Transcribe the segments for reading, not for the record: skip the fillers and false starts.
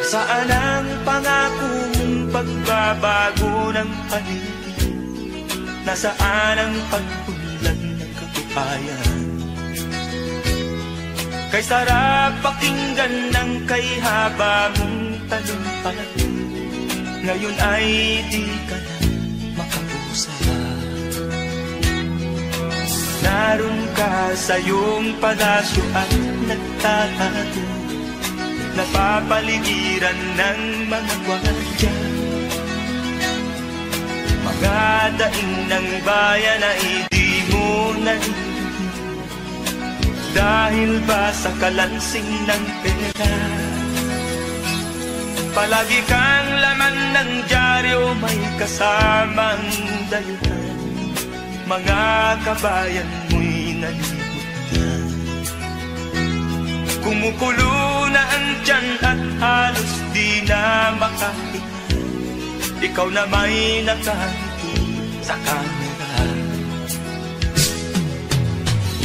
Saan ang pangako mong pagbabago ng paligid? Nasaan ang pagpunlan ng kabuhayan? Kay sarap pakinggan ng kay haba mong talumpay, ngayon ay di ka na makausap. Naroon ka sa iyong palasyo at nagtatago, napapaligiran ng mga gwardiya. Mga daing ng bayan ay di mo narinig, dahil ba sa kalansing ng pera? Palagi kang laman ng dyaryo, may kasamang dayuhan. Mga kabayan mo'y nalimutan. Kumukulo na ang tiyan at halos di na makahinga. Ikaw na may nakangiti sa kamera.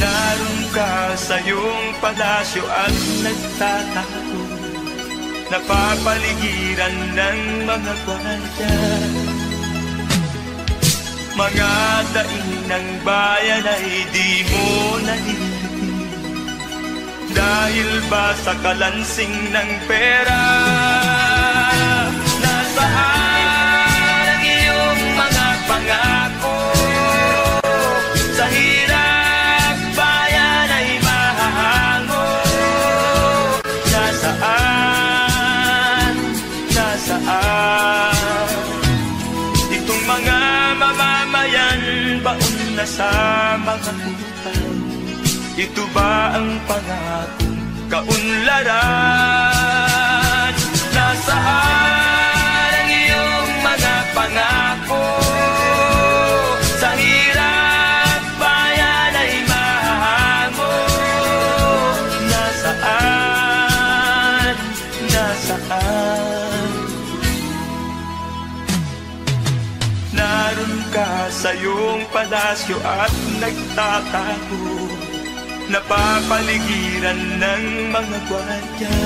Naroon ka sa iyong palasyo at nagtatago, napapaligiran ng mga gwardiya. Mga daing ng bayan ay di mo narinig, dahil ba sa kalansing ng pera? Nasaan ang iyong mga pangako? Sa hirap bayan ay mahahango. Nasaan? Nasaan? Itong mga mamamayan, baon na sa mga utang. Ito ba ang pangakong kaunlaran? Nasaan ang iyong mga pangako? Sa hirap bayan ay mahango. Nasaan? Nasaan? Naroon ka sa iyong palasyo at nagtatago, napapaligiran ng mga gwardiya.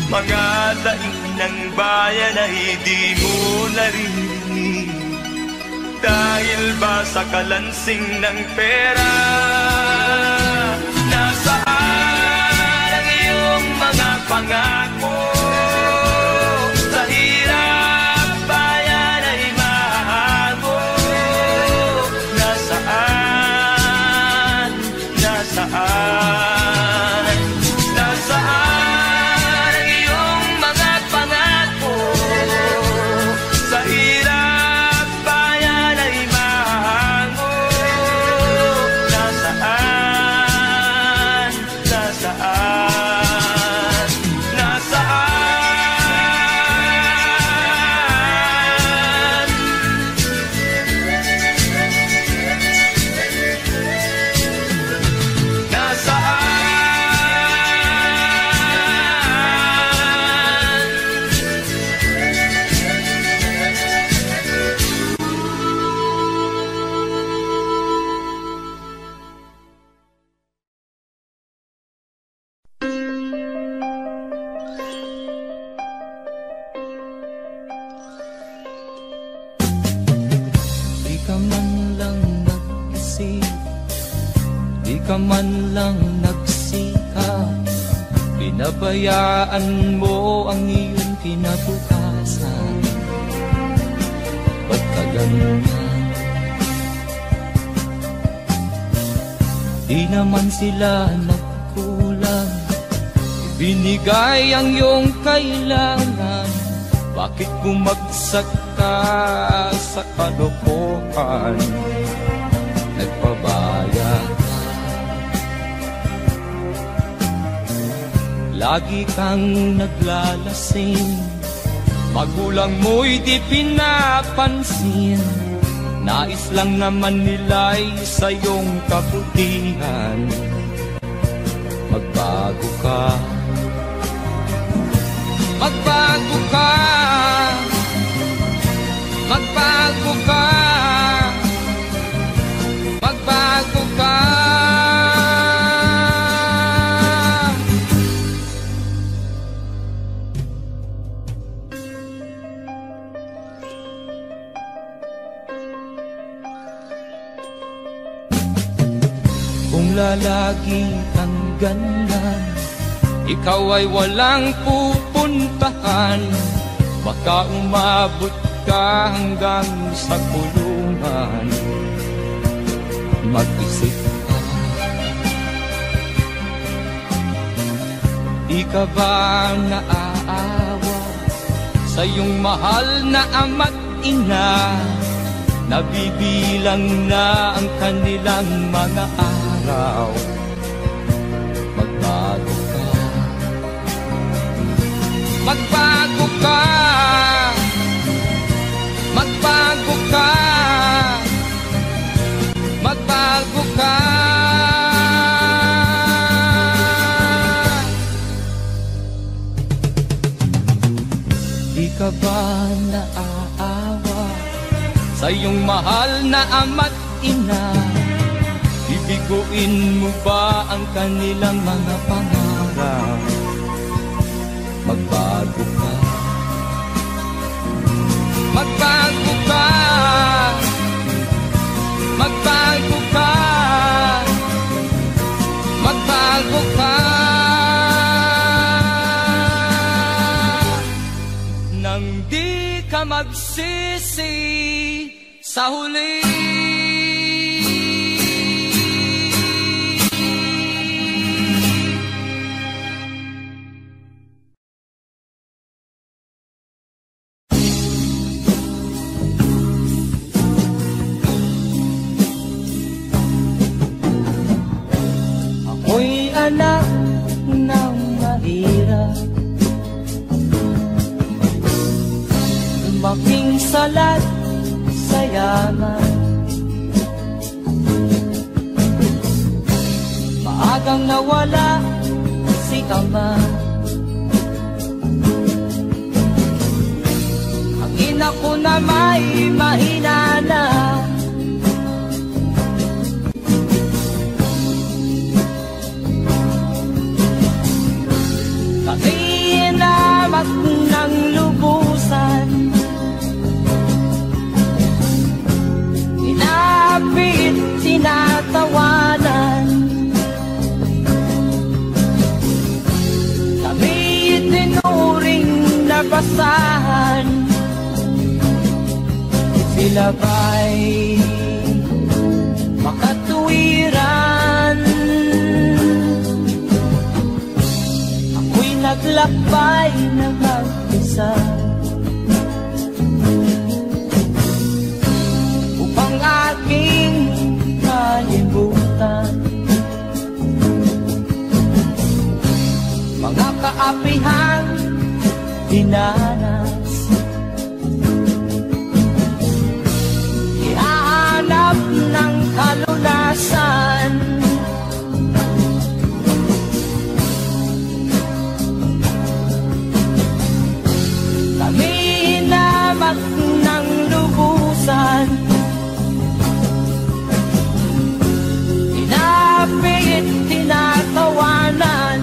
Mga daing ng bayan ay di mo narinig, dahil ba sa kalansing ng pera? Nasaan ang iyong mga pangako? Sa hirap bayan ay mahango. Nasaan? Nasaan? Nasaan ang iyong mga pangako? Sa hirap bayan ay mahango. Nasaan? Nasaan? Nasaan? Di ka man lang nag-isip, di ka man lang nagsikap, pinabayaan mo ang iyong kinabukasan. Ba't ka ganyan? Di naman sila nagkulang, ibinigay ang iyong kailangan. Bakit bumagsak ka sa kalokohan? Nagpabaya ka, lagi kang naglalasing, magulang mo'y di pinapansin. Nais lang naman nila'y sa iyong kabutihan. Magbago ka, magbago ka, magbago ka, magbago ka. Kung lalagi kang ganyan, ikaw ay walang pupuntahan. Baka umabot ka hanggang sa kulungan. Mag-isip ka, di ka ba naaawa sa iyong mahal na ama't ina? Nabibilang na ang kanilang mga araw. Magbago ka, magbago ka, magbago ka, magbago ka. Di ka ba naaawa sa iyong mahal na ama't ina? Bibiguin mo ba ang kanilang mga pangarap? Magbago ka, magbago ka, magbago ka, magbago ka. Nang di ka magsisi sa huli. Ako'y anak ng mahirap, lumaking salat sa yaman. Maagang nawala si ama. Ang ina ko na may mahina na. Nakiinamak ng lubusan, inapit, tinatawanan. Kami itinuring na basahan. Sila ba'y makatuwiran? Ako'y naglakbay na mag-isa upang aking kalimutan mga kaapihang dinanas. Ihahanap ng kalunasan. Kami hinamak ng lubusan, inapit, tinatawanan.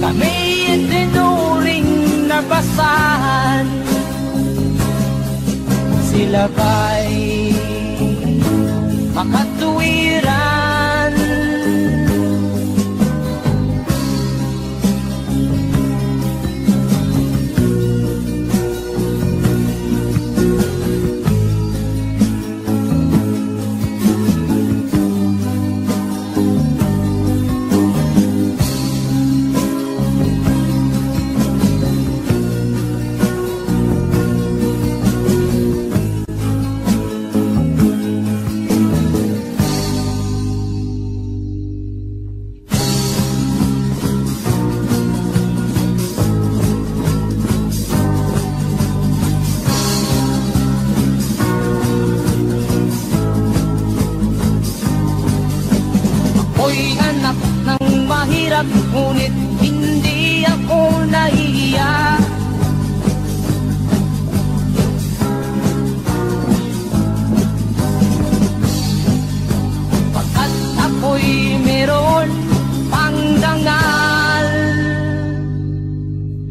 Kami itinuring na basahan. Sila ba'y makatuwiran? Ako'y anak ng mahirap, ngunit hindi ako nahihiya. Pagkat ako'y meron pang dangal,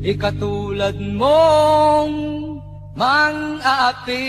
ikatulad mong mang-aapi.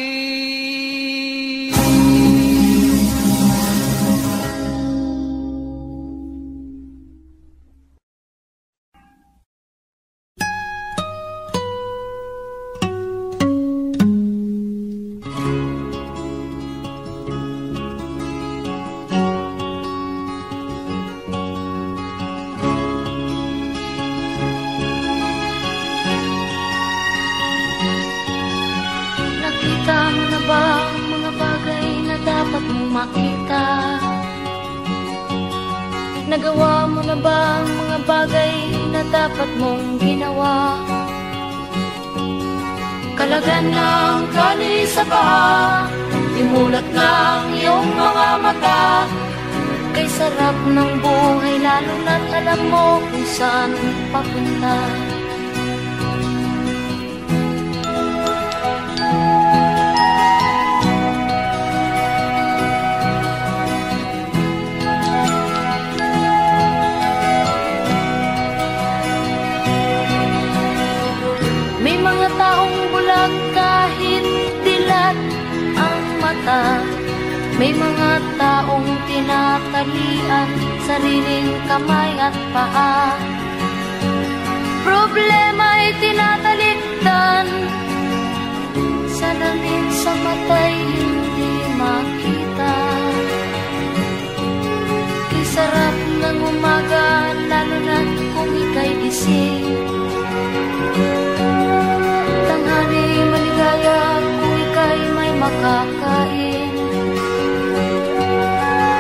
makita. Nagawa mo na ba ang mga bagay na dapat mong ginawa? Kalagan ng tali sa paa, imulat ng iyong mga mata. Kay sarap ng buhay lalo na't alam mo kung saan papunta. May mga taong bulag kahit dilat ang mata. May mga taong tinatalian sariling kamay at paa. Problema'y tinatalikdan, salamin sa mata'y hindi makita. Isarap ng umaga lalo na kung ika'y gising. Tanghali maligaya kung ika'y may makakain.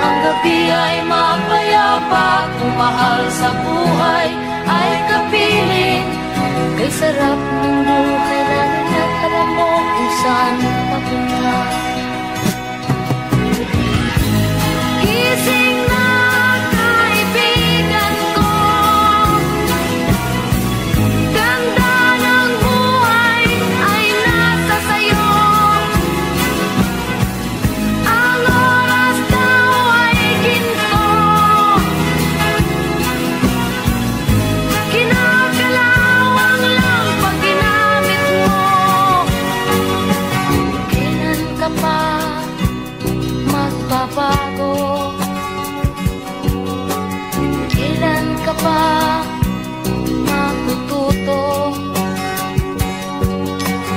Ang gabi ay mapayapa kung mahal sa buhay ay kapiling. Kay sarap ng buhay lalo na't alam mo kung saan papunta. Gising na kaibigan ko, ganda ng buhay ay nasa sayo. Ang oras daw ay ginto, kinakalawang lang pag ginamit mo. Kailan ka pa magbabago? Kailan ka pa matututo?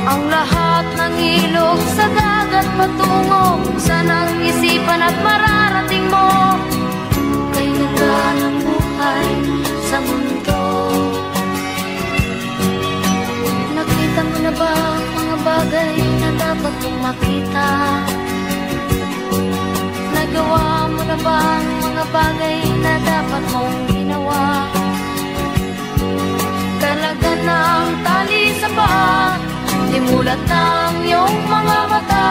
Ang lahat ng ilog sa dagat patungo, sanang isipan at mararating mo. Kay ganda ng buhay sa mundo. Nakita mo na ba ang mga bagay na dapat mong makita? Nagawa mo na ba ang mga bagay na dapat mong ginawa? Kalagan ng tali sa paa, imulat ng iyong mga mata.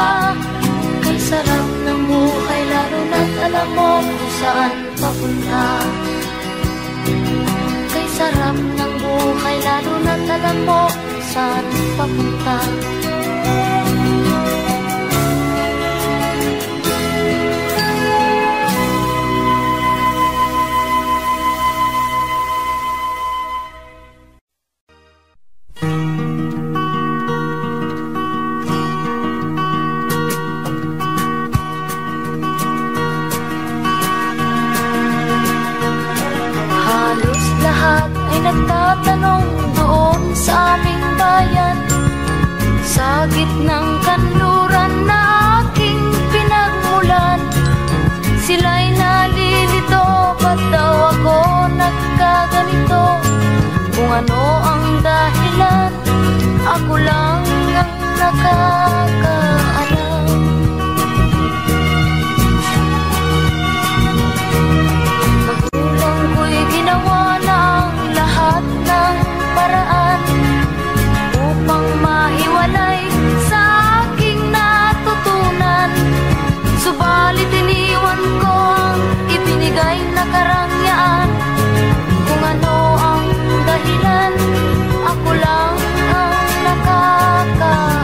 Kay sarap ng buhay lalo na't alam mo kung saan papunta. Kay sarap ng buhay lalo na't alam mo kung saan papunta. Halos lahat ay nagtatanong doon sa aming bayan, sa gitnang kanluran na aking pinagmulan. Sila'y nalilito, ba't daw ako nagkaganito? Kung ano ang dahilan, ako lang ang nakakaalam. Magulang ko'y ginawa ng lahat ng paraan upang mahiwalay sa aking natutunan. Subalit iniwan ko ang ibinigay na karangyaan. Kung ano ang dahilan, ako lang ang nakakaalam.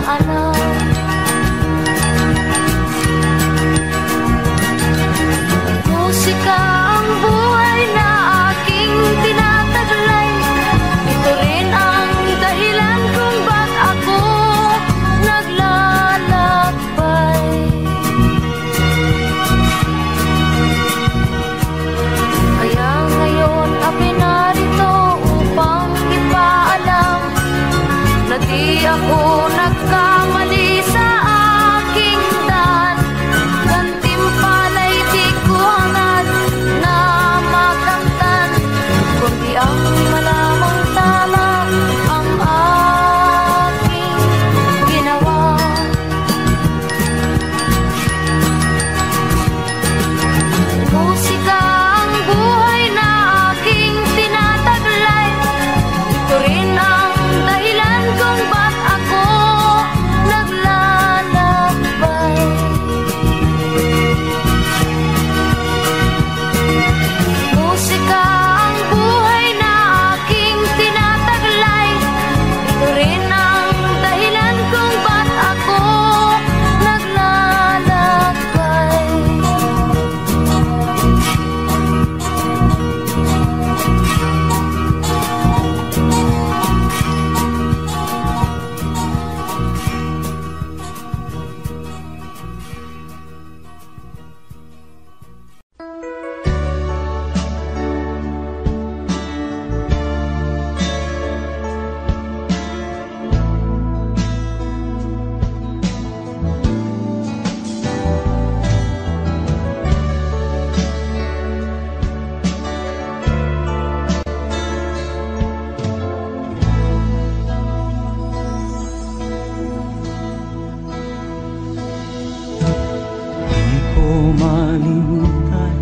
malimutan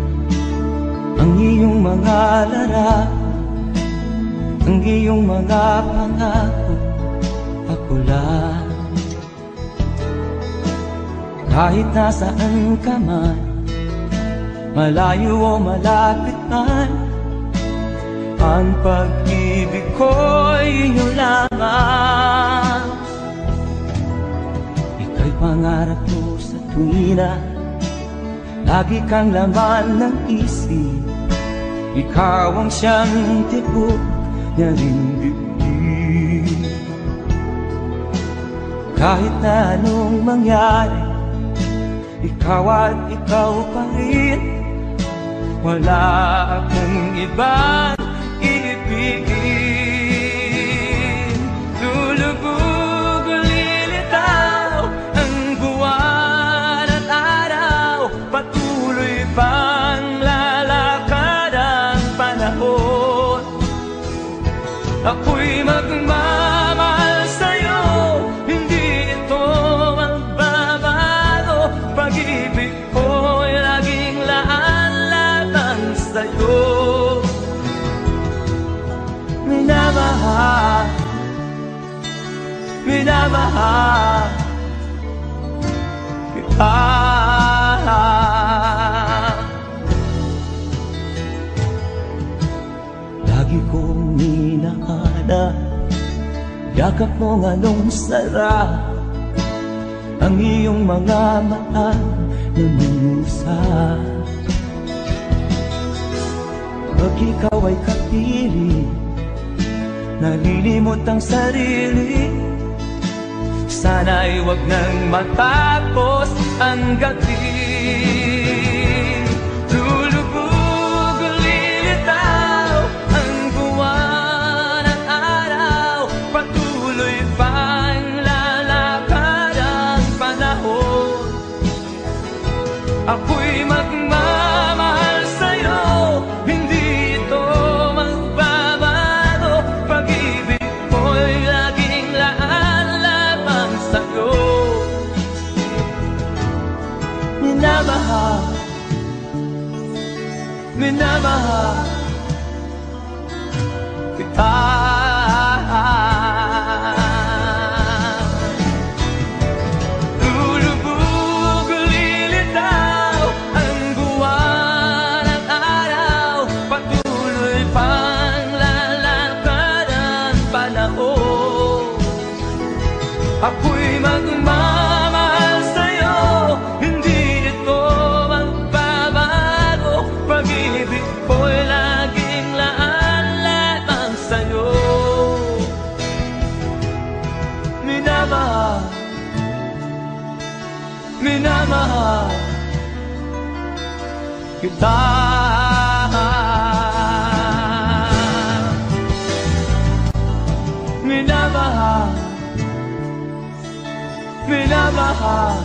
ang iyong mga larawan, ang iyong mga pangako. Ako lang, kahit nasaan ka man, malayo o malapit man, ang pag-ibig ko'y iyo lamang. Ika'y pangarap ko sa tuwina, lagi kang laman ng isip. Ikaw ang siyang tibok niya ring dibdib. Kahit na anong mangyari, ikaw at ikaw pa rin. Wala akong ibang ibigin. Lulubog o lilitaw ang buwan at araw, patuloy pang lalakad ang panahon. Ako'y magmamahal sa'yo, hindi ito magbabago. Pag-ibig ko'y laging laan lamang sa'yo. Minamahal, minamahal kita. Lagi kong hinahanap yakap mong anong sarap, ang iyong mga mata na minusap. Pag ikaw ay kapiling, nalilimot ang sarili. Sana'y wag nang matapos ang gabi. Lulubog o lilitaw ang buwan at araw, patuloy pang lalakad ang panahon. Ako'y magmamahal sa'yo, hindi ito magbabago. Pag-ibig ko'y laging laan lamang sa'yo. Minamahal, minamahal kita. Lulubog o lilitaw ang buwan at araw, patuloy pang lalakad ang panahon. Ako'y magmamahal sa'yo, hindi ito magbabago. Pag-ibig ko'y laging laan lamang sa'yo. Minamahal, minamahal kita. Minamahal, minamahal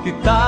kita.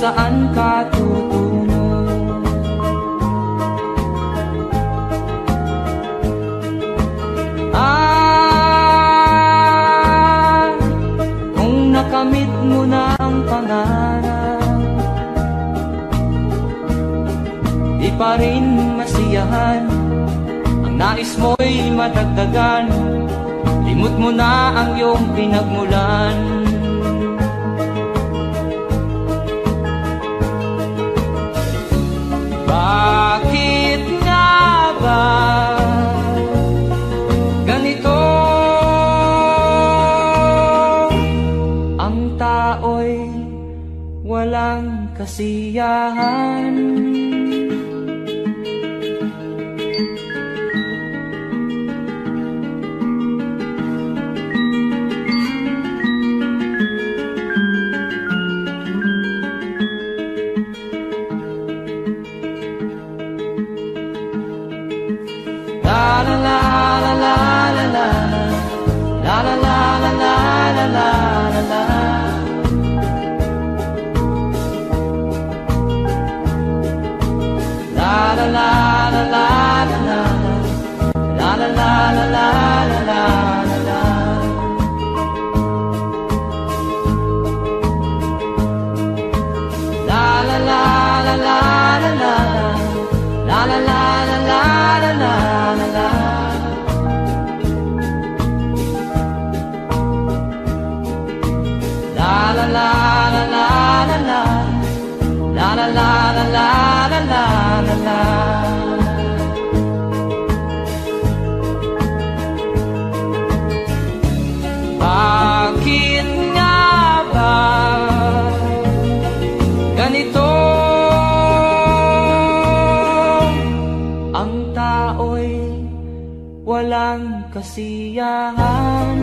Saan ka tutungo? Kung nakamit mo na ang pangarap, di pa rin masiyahan. Ang nais mo'y madagdagan, limot mo na ang iyong pinagmulan. Bakit nga ba ganito? Ang tao'y walang kasiyahan. Bakit nga ba ganito? Ang tao'y walang kasiyahan.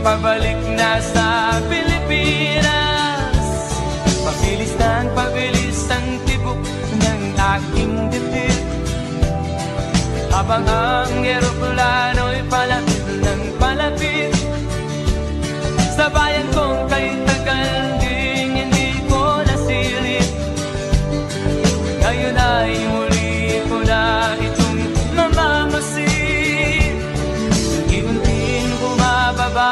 Pabalik na sa Pilipinas. Pabilis ang tibok ng aking dibdib, habang ang eroplano'y palapit ng palapit sa bayan kong kay tagal ding hindi ko nasilip. Ngayon ay muli ko na itong mamamasid. Unti-unting bumababa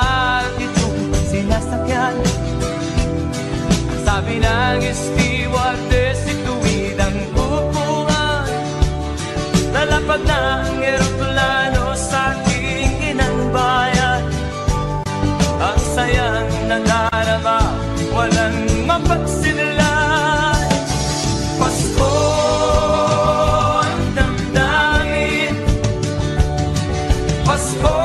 sinasakyan. Ang sabi ng stewardess, ituwid ang upuan. Lalapag na ang eroplano sa aking inang bayan. Ang sayang nadarama, walang mapagsinlan. Pasko ang damdamin, Pasko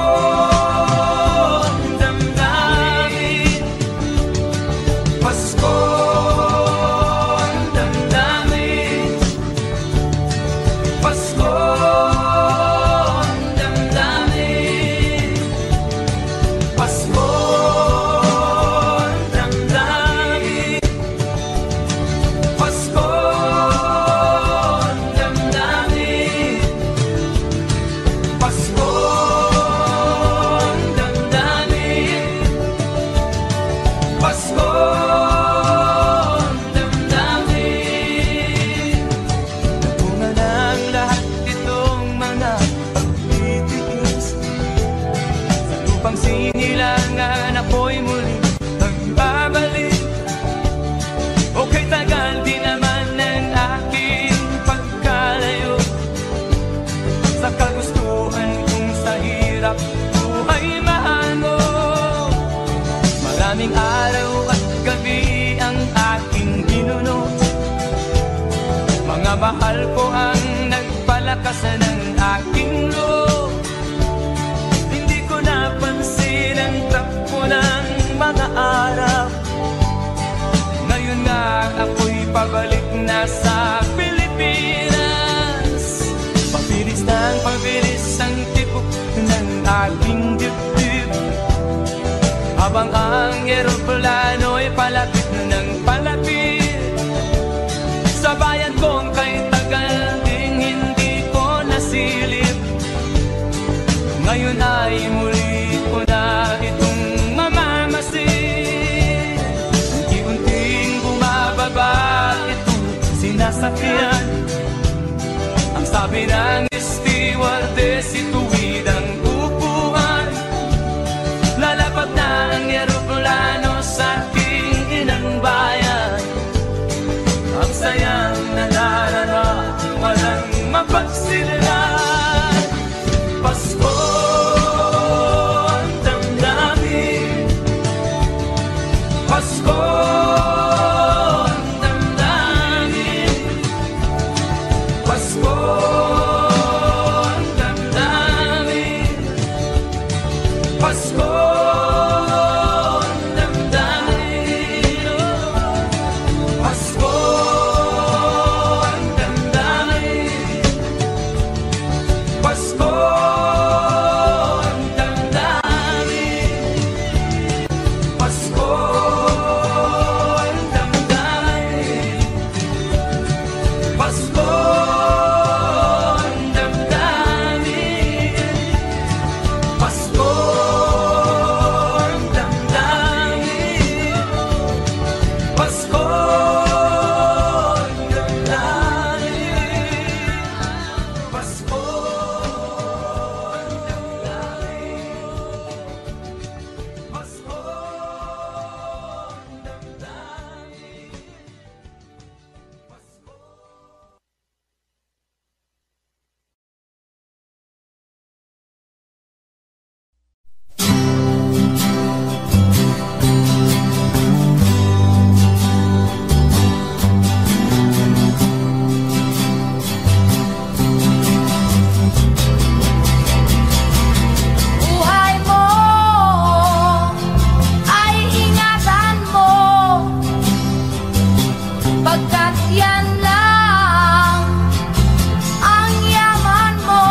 Maraming araw at gabi ang aking ginuno. Mga mahal ko ang nagpalakas ng aking loob. Hindi ko napansin ang takbo ng mga araw. Ngayon nga ako'y pabalik na sa Pilipinas. Pabilis ang tibok ng aking dibdib, habang ang eroplano'y palapit ng palapit sa bayan kong kay tagal ding hindi ko nasilip. Ngayon ay muli ko na itong mamamasin. Unti-unting bumababa itong sinasakyan. Ang sabi ng stewardess, ituwid ang upuan. Lalapag na ang eroplano sa aking inang bayan. Ang sayang nadarama, walang mapagsilan. Pasko ang damdamin, Pasko ang damdamin, Pasko ang damdamin, Pasko ang damdamin, Pasko ang damdamin, Pasko ang damdamin, Pasko ang damdamin, Pasko ang damdamin, Pasko ang damdamin, Pasko ang damdamin, Pasko ang damdamin, Pasko Buhay mo ay ingatan mo, pagkat yan lang ang yaman mo.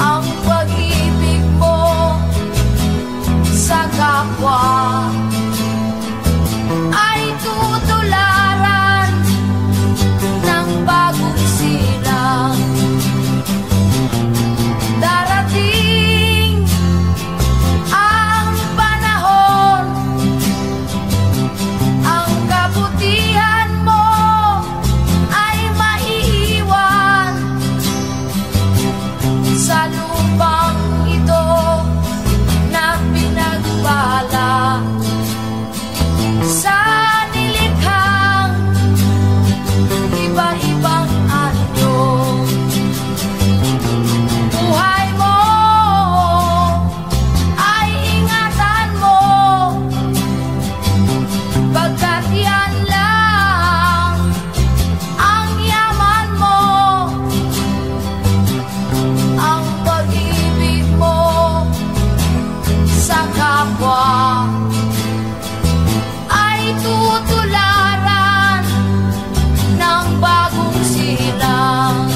Ang pag-ibig mo sa kapwa ay tutularan ng bagong silang. Darating ang panahon, ang kabutihan mo ay maiiwan sa lupang ito na pinagbala sa nilikhang iba-ibang anyo. Buhay mo ay ingatan mo, pagkat yan lang ang yaman mo. Ang pag-ibig mo sa kapwa ay tutularan ng bagong silang.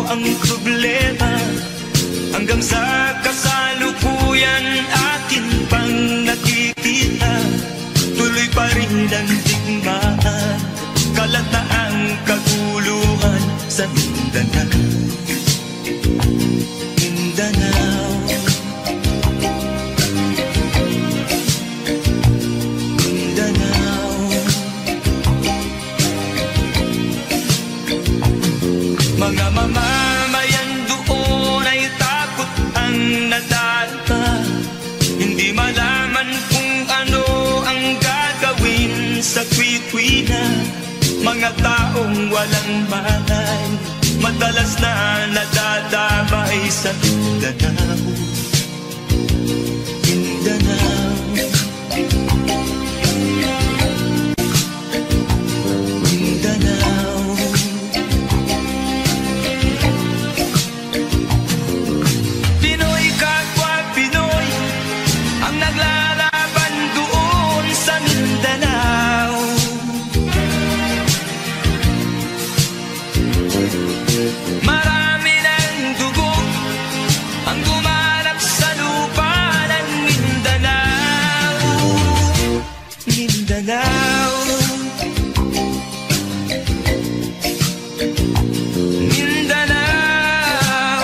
Ang problema hanggang sa kasalukuyan atin pang nakikita, tuloy pa rin ang digmaan, kalataang kaguluhan sa Mindanao. Mindanao, Mindanao. Mga mamamayan doon ay takot ang nadalta, hindi malaman kung ano ang gagawin sa kwit-kwina. Mga taong walang malay, madalas na nadadamay sa Mindanao. Mindanao, Mindanao. Pinoy kapwa Pinoy ang naglalaban doon sa Mindanao. Marami ng dugo ang gumanap sa lupa ng Mindanao. Mindanao, Mindanao.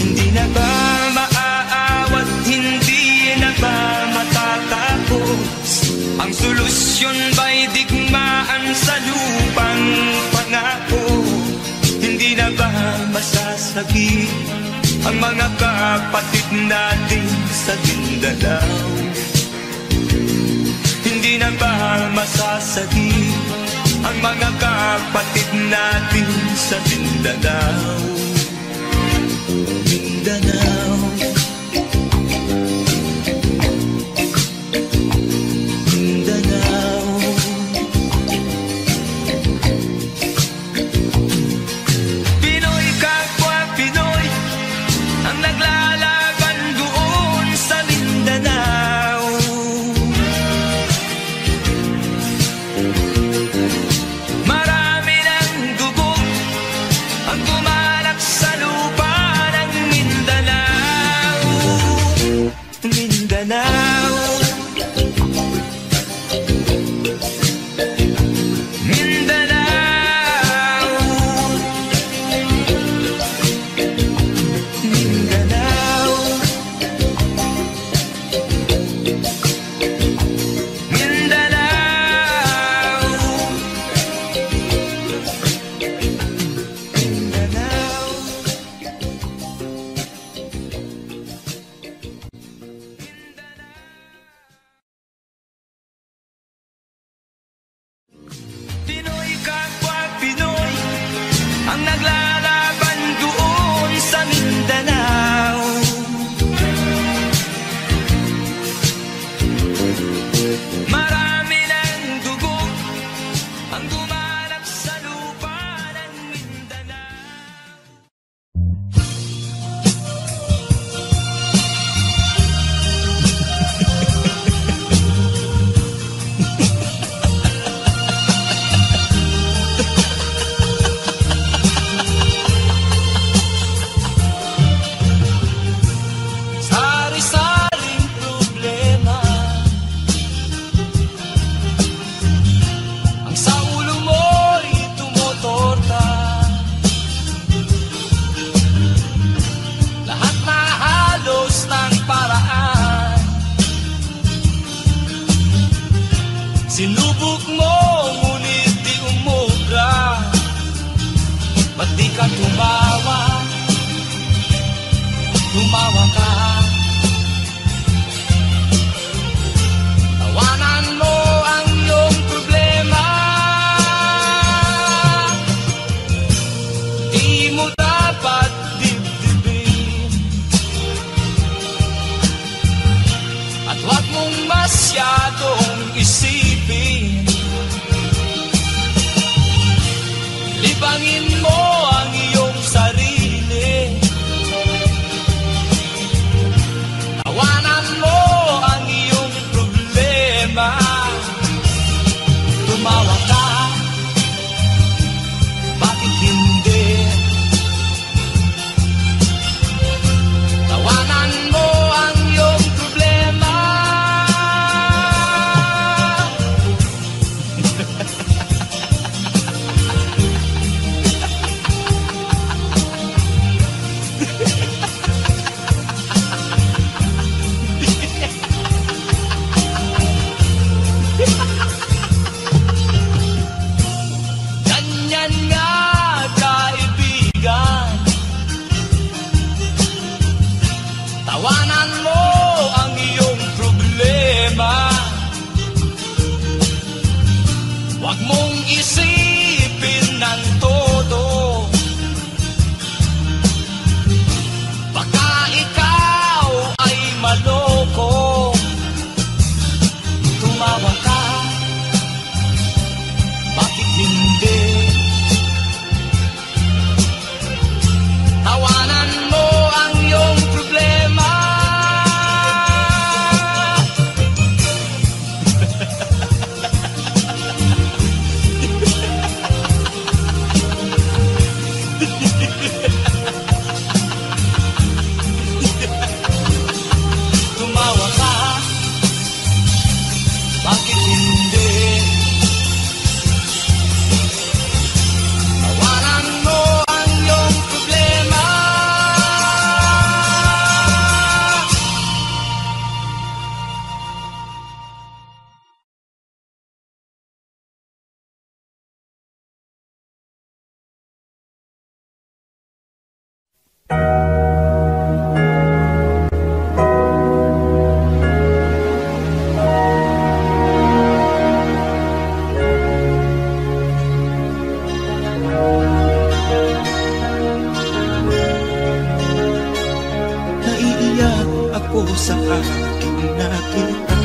Hindi na ba maaawat, hindi na ba matatapos? Ang solusyon ba'y digmaan sa lupang pangako? Hindi na ba masasagi ang mga kapatid natin sa Mindanao? Hindi na ba masasagi ang mga kapatid natin sa Mindanao? Mindanao, Mindanao. Pinoy kapwa Pinoy ang naglalaban doon sa Mindanao. Marami ng dugo ang gumanap Ba't di ka tumawa? Tumawa ka. Tawanan mo ang iyong problema. Di mo dapat dibdibin. At huwag mong masyadong isipin. Libangin mo ang iyong sarili. Tawanan mo ang iyong problema. Tumawa ka, bakit hindi? Tawanan mo ang iyong problema. Ganyan nga, kaibigan. Tawanan mo ang iyong problema. Huwag mong isipin ng todo. Baka ikaw ay maloko. Tumawa ka, bakit hindi? Tawanan mo ang iyong problema. Tumawa ka, bakit hindi? Tawanan mo ang iyong problema. Naiiyak ako sa aking nakita,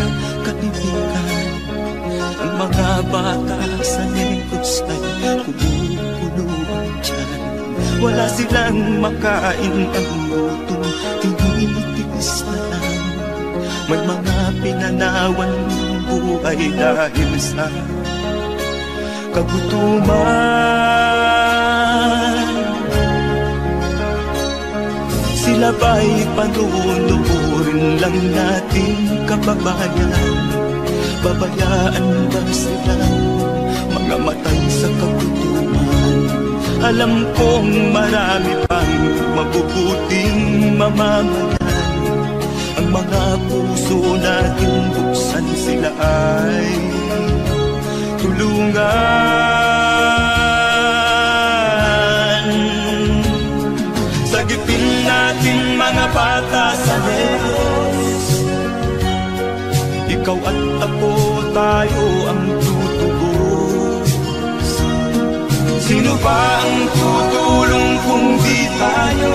kaibigan. Ang mga bata sa negros ay kumukuluan dyan. Wala silang makain, ang gutom tinitiis na lang. May mga pinanawan ng buhay dahil sa kagutuman. Sila ba'y panunurin lang natin, kababayan? Babayaan ba silang mga matay sa kagutuman? Alam kong marami pang mabubuting mamamayan. Ang mga puso natin buksan, sila ay tulungan. Sagipin natin mga bata sa negros. Ikaw at ako, tayo ang tutubos. Sino ba ang tutulong kung di tayo?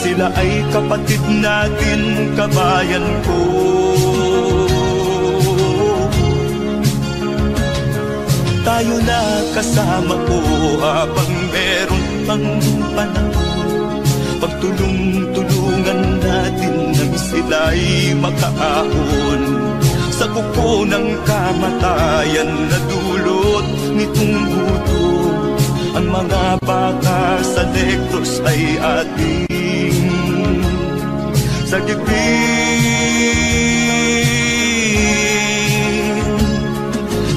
Sila ay kapatid natin, kabayan ko. Tayo na kasama ko habang meron pang panahon. Pagtulong-tulungan natin nang sila'y makaahon sa kuko ng kamatayan na dulot nitong gutom. Ang mga bata sa negros ay ating sagipin.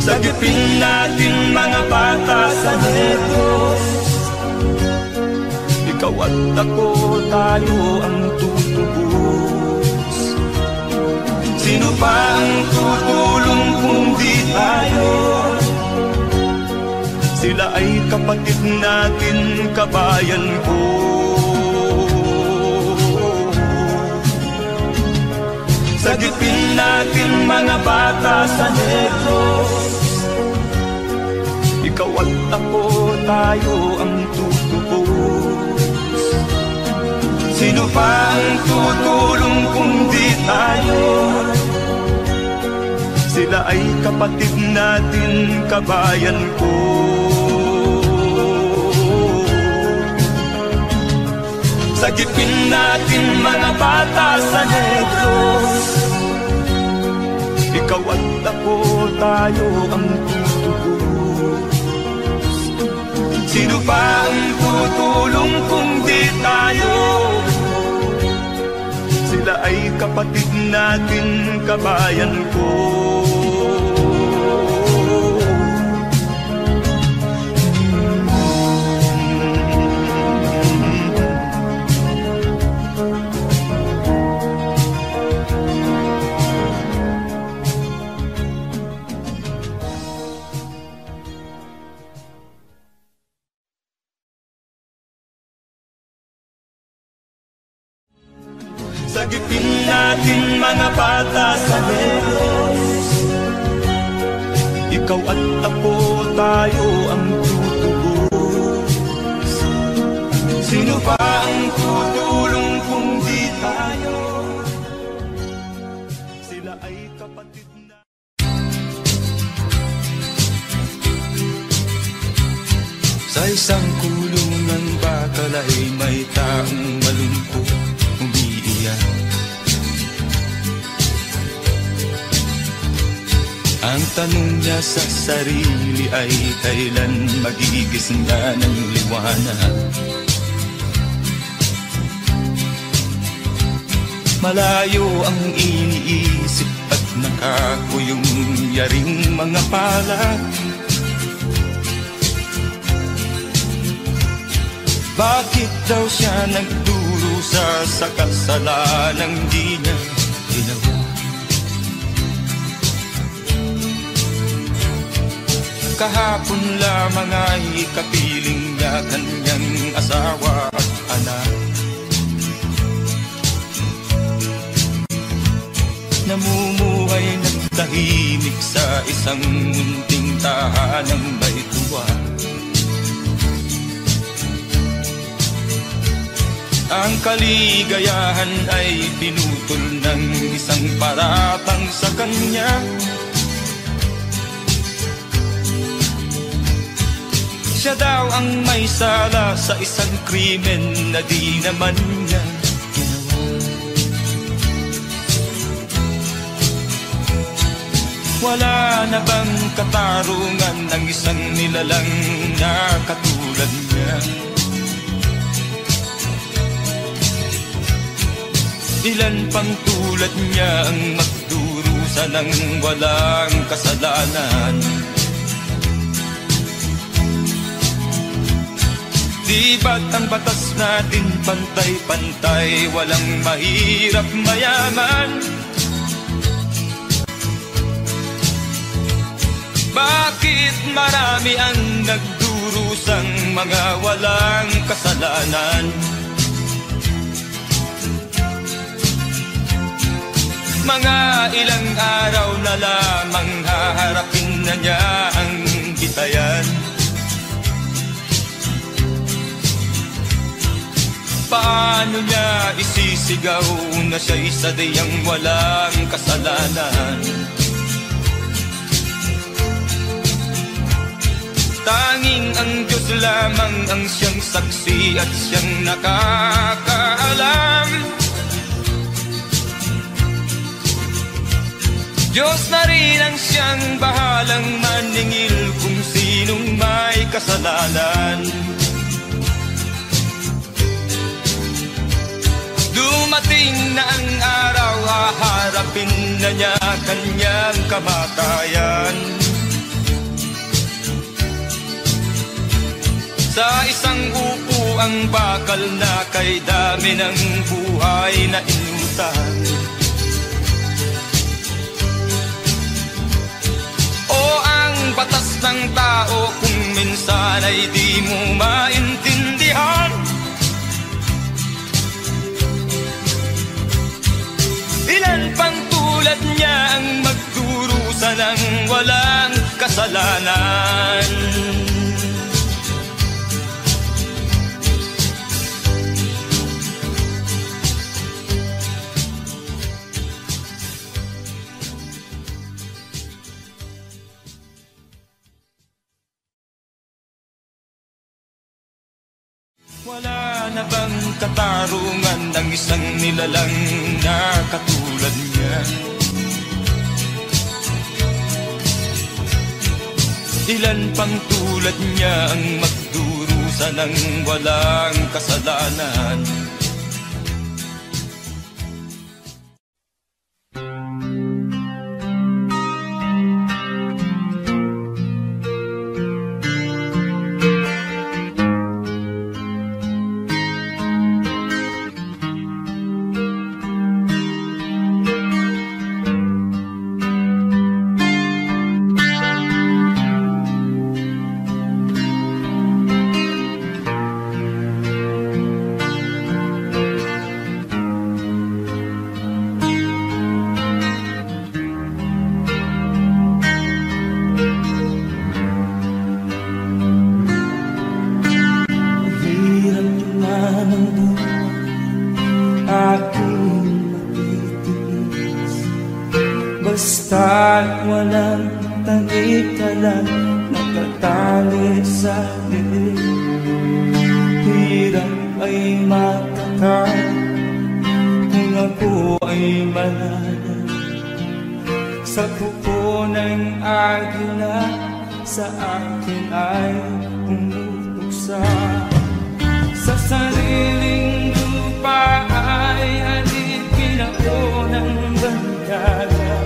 Sagipin natin mga bata sa negros. Ikaw at ako, tayo ang tutubos. Sino pa ang tutulong kung di tayo? Sila ay kapatid natin, kabayan ko. Sagipin natin mga bata sa Negros. Ikaw at ako, tayo ang tutubos. Sino pa ang tutulong kung di tayo? Sila ay kapatid natin, kabayan ko. Sagipin natin mga bata sa Negros. Ikaw at ako, tayo ang tutubos. Sino pa ang tutulong kung di tayo? Sila ay kapatid natin, kabayan ko. Sagipin natin mga bata sa Negros. Ikaw at ako, tayo ang tutubos. Sino pa ang tutulong kung di tayo? Sila ay kapatid na. Sa isang kulungan bakal ay may taong malungkot. Ang tanong niya sa sarili ay kailan magigising na ng liwanag. Malayo ang iniisip at nakakuyong yaring mga palad. Bakit daw siya nagdurusa sa kasalanang di niya ginawa? Kahapon lamang ay kapiling niya kanyang asawa at anak. Namumuhay ng tahimik sa isang munting tahanang may tuwa. Ang kaligayahan ay pinutol ng isang paratang sa kanya. Siya daw ang may sala sa isang krimen na di naman niya ginawa. Wala na bang katarungan ng isang nilalang na katulad niya? Ilan pang tulad niya ang magdurusa ng walang kasalanan? Di ba't ang batas natin pantay-pantay, walang mahirap mayaman? Bakit marami ang nagdurusang mga walang kasalanan? Mga ilang araw na lamang haharapin na niya ang bitayan. Paano niya isisigaw na siya'y sadyang walang kasalanan? Tanging ang Diyos lamang ang siyang saksi at siyang nakakaalam. Diyos na rin ang siyang bahalang maningil kung sinong may kasalanan. Dumating na ang araw, haharapin na niya kanyang kamatayan. Sa isang upo ang bakal na kay dami ng buhay na inutang. O ang batas ng tao kung minsan ay di mo maintindihan. Ilan pang tulad niya ang magdurusa ng walang kasalanan. Wala na bang katarungan ng isang nilalang na katulad niya? Ilan pang tulad niya ang magdurusa ng walang kasalanan? Basta't walang tangikalan, nakatali sa liig. Hirap ay matakal kung ako ay malala. Sa kuko ng agila, sa akin ay umutuksa. Sa sariling lupa ay alipin ako ng bandaga.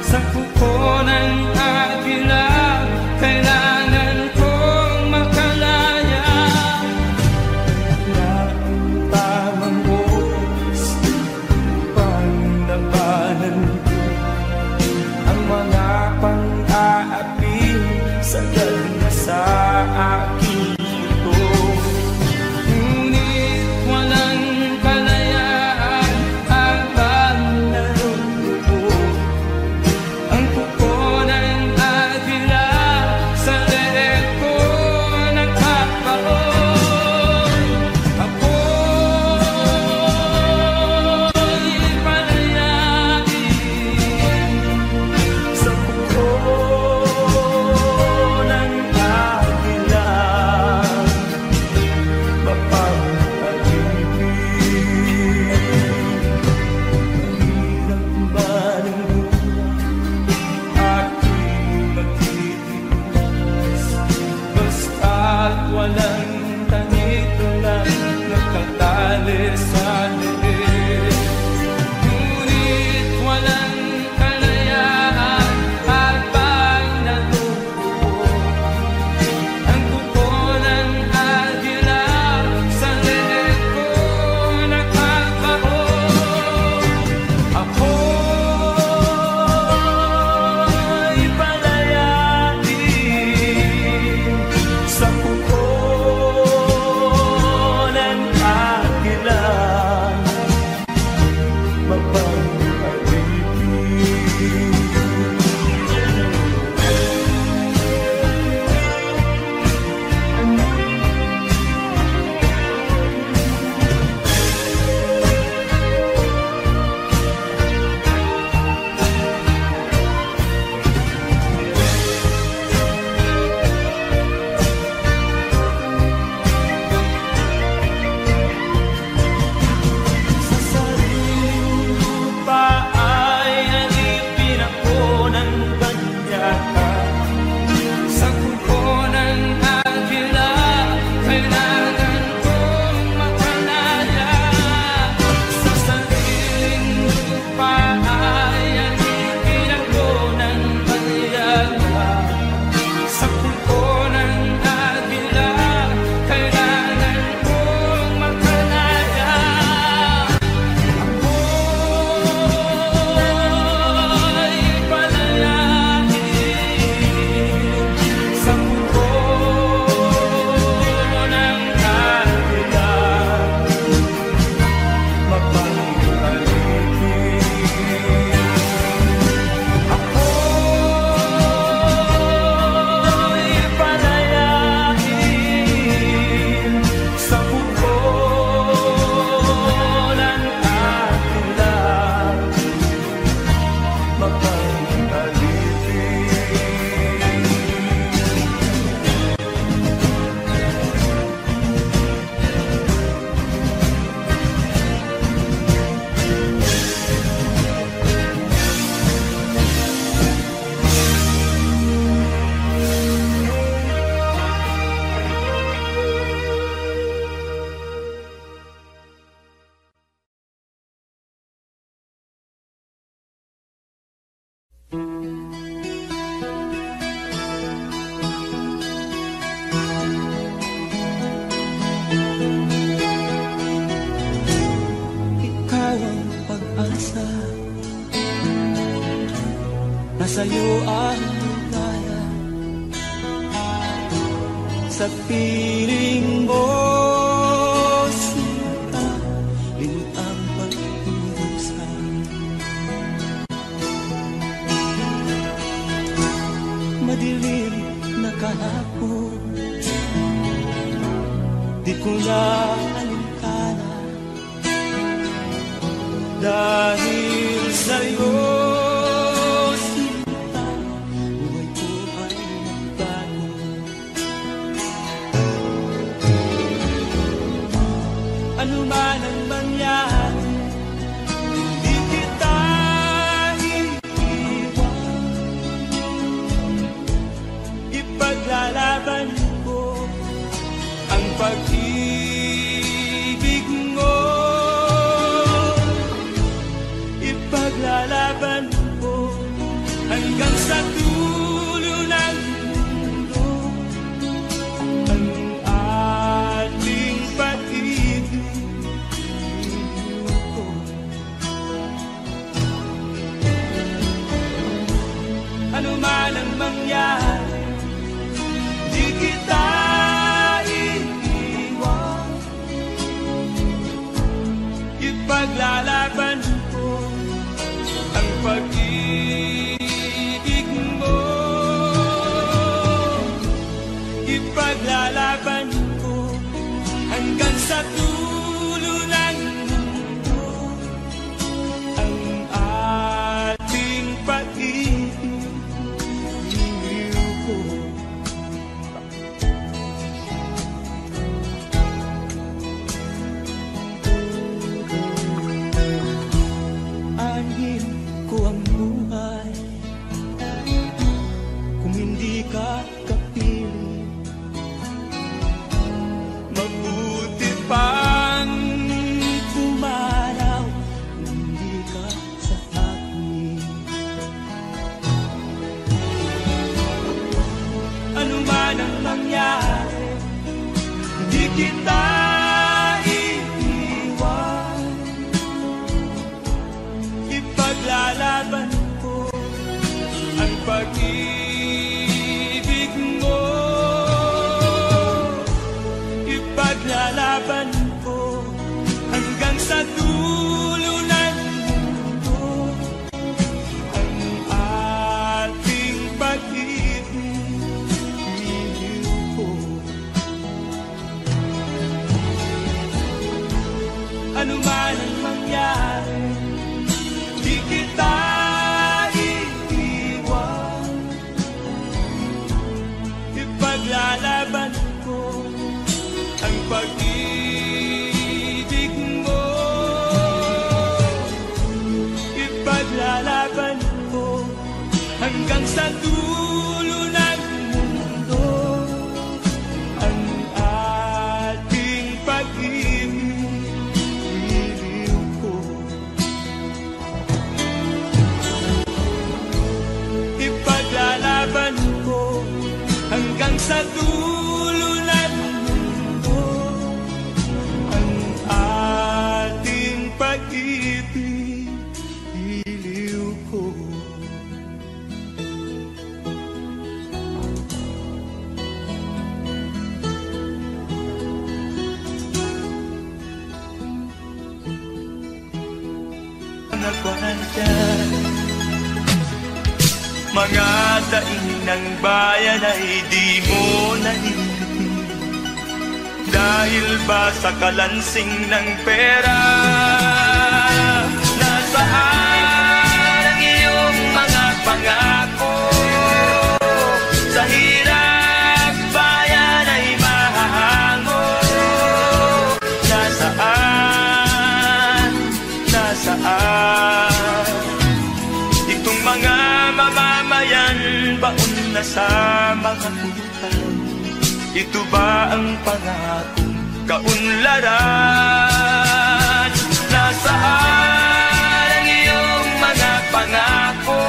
Sa kuko ng agila, kailangan kong makalaya. Na ang tamang oras upang labanan ko ang mga pang-aapi sagad na sa aking ito. Ngunit walang kalayaan habang naroroon ang kuko ng agila sa leeg ko nagpapaon. Ako'y palayain sa kuko ng agila, mapapag-ibig. Mahirap ba ng aking magtitiis, basta't walang tangikulan, nakatali sa liig. Ngunit walang kalayaan habang natutuo ang kuko ng agila sa leeg ko nakapaon. Ako'y palayain sa kuko sa'yo ang ligaya. Sa piling mo sinta, limot ang pag-iusan. Madilim na kahapon, di ko na alintana, dahil sa'yo sinta, buhay ko ay nagbago. Ano man ang mangyari, di kita iiwan. Ipaglalaban ko ang pag-ibig mo. Ipaglalaban ko hanggang sa dulo ng mundo ang ating pag-ibig ko. Ano man ang mangyari, di kita iiwan. Ipaglalaban ko ang pag-ibig mo. Ipaglalaban ko hanggang sa dulo ng mundo ang ating pag-ibig ko. Anhin ko ang buhay kung hindi ka kapiling. Mabuti pang pumanaw kung hindi ka sa akin. Ano man ang mangyari, di kita iiwan. Ipaglalaban ko ang pag-ibig mo. Ipaglalaban ko hanggang sa dulo ng mundo ang ating pag-ibig ko. Ano man ang mangyari, di kita iiwan. Ipaglalaban ko ang pag-ibig mo. Ipaglalaban ko hanggang sa dulo ng mundo ang ating pag-ibig ko. Ipaglalaban ko hanggang sa dulo ng mundo ang ating pag-ibig ko. Nagwandyan, mga daing ng bayan ay di mo naiibig. Dahil ba sa kalansing ng pera? Nasaan ang iyong mga pangako? Sa hirap bayan ay mahahango. Nasaan? Nasaan? Itong mga mamamayan, baon na sa mga utang. Ito ba ang pangakong kaunlaran? Nasaan ang iyong mga pangako?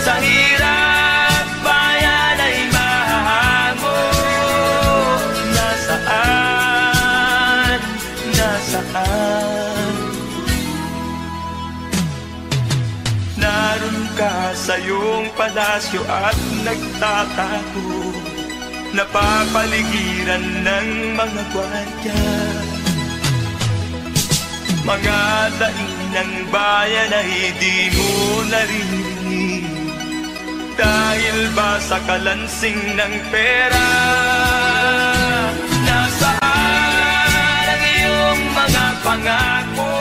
Sa hirap bayan ay mahahango. Nasaan? Nasaan? Naroon ka sa iyong palasyo at nagtatago, napapaligiran ng mga gwardiya. Mga daing ng bayan ay di mo narinig, dahil ba sa kalansing ng pera? Nasaan ang iyong mga pangako?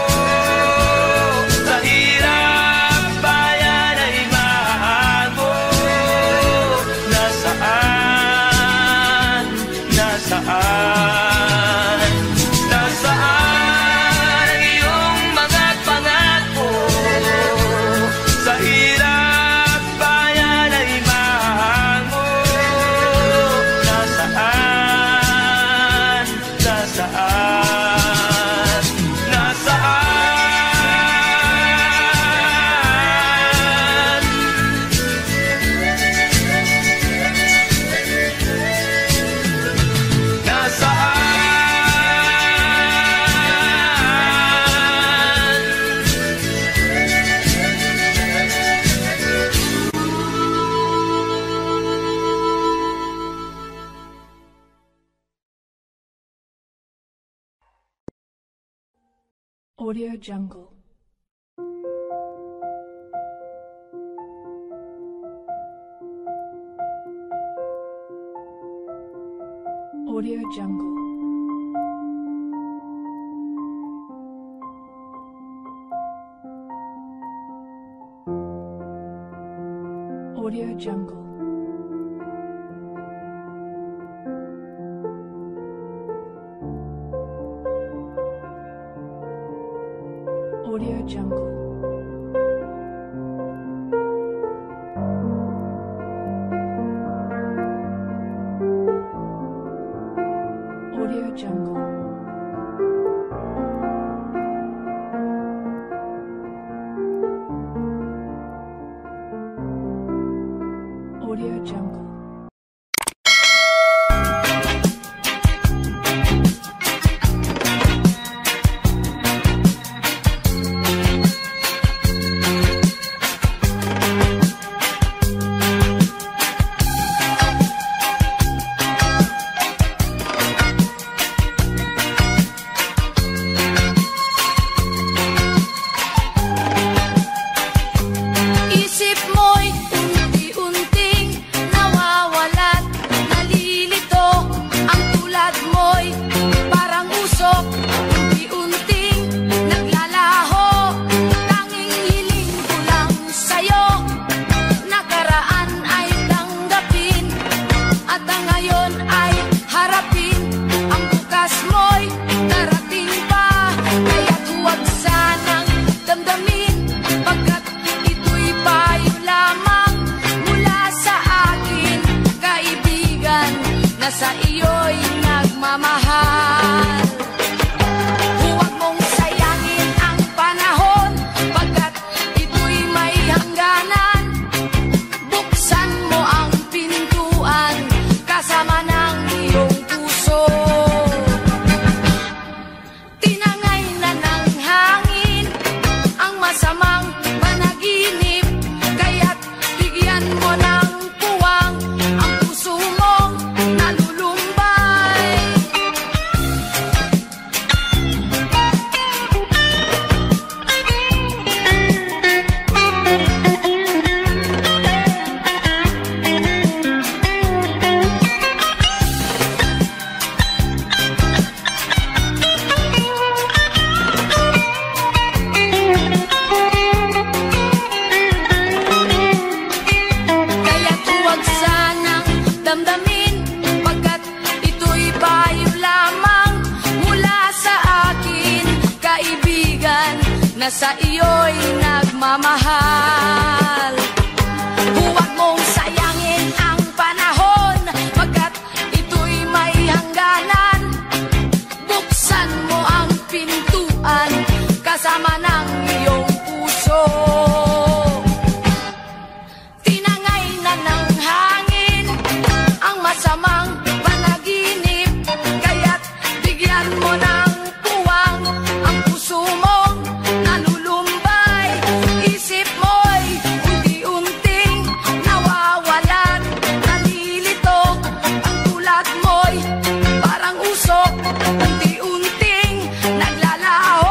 Sa hirap bayan ay mahago. Nasaan? Nasaan? Nasaan ang iyong mga pangako? Sa hirap bayan ay mahago. Nasaan? Nasaan? Nasaan? Audio Jungle. Audio Jungle. Audio Jungle. Audio Jungle. Audio Jungle. Audio Jungle. Isip mo'y unti-unting nawawalan, nalilito. Ang tulad mo'y parang usok, unti-unting naglalaho. Tanging hiling ko lang sa'yo, nakaraan ay tanggapin, at ang ngayon ay harapin. Ang bukas mo'y darating pa, kaya't huwag sanang damdamin, pagkat ito'y payo lamang mula sa akin, kaibigan, na sa iyo'y nagmamahal. Huwag mong sayangin ang panahon, pagkat ito'y may hangganan. Buksan mo ang pintuan, kasama ng iyong puso. Tinangay na ng hangin ang masamang panaginip, kaya't bigyan mo ng puwang ang puso mong nalulumbay. Kaya't huwag sanang damdamin, pagkat ito'y payo lamang mula sa akin, kaibigan, na sa iyo'y nagmamahal. Huwag mong sayangin ang panahon, pagkat ito'y may hangganan. Buksan mo ang pintuan, kasama ng iyong puso. Tinangay na ng hangin ang masamang panaginip, kaya't bigyan mo ng puwang ang puso mong nalulumbay. Isip mo'y unti-unting naglalaho.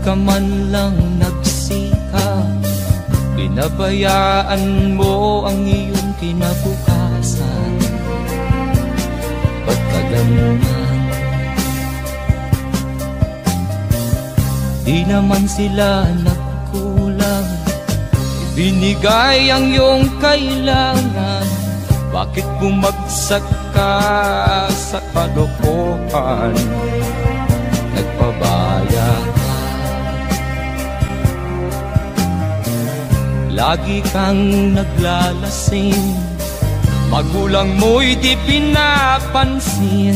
Ka man lang nagsikap, pinabayaan mo ang iyong kinabukasan. Pagkaganyan, di naman sila nagkulang, ibinigay ang iyong kailangan. Bakit bumagsak ka sa kalokohan? Nagpabaya ka, lagi kang naglalasing, magulang mo'y di pinapansin.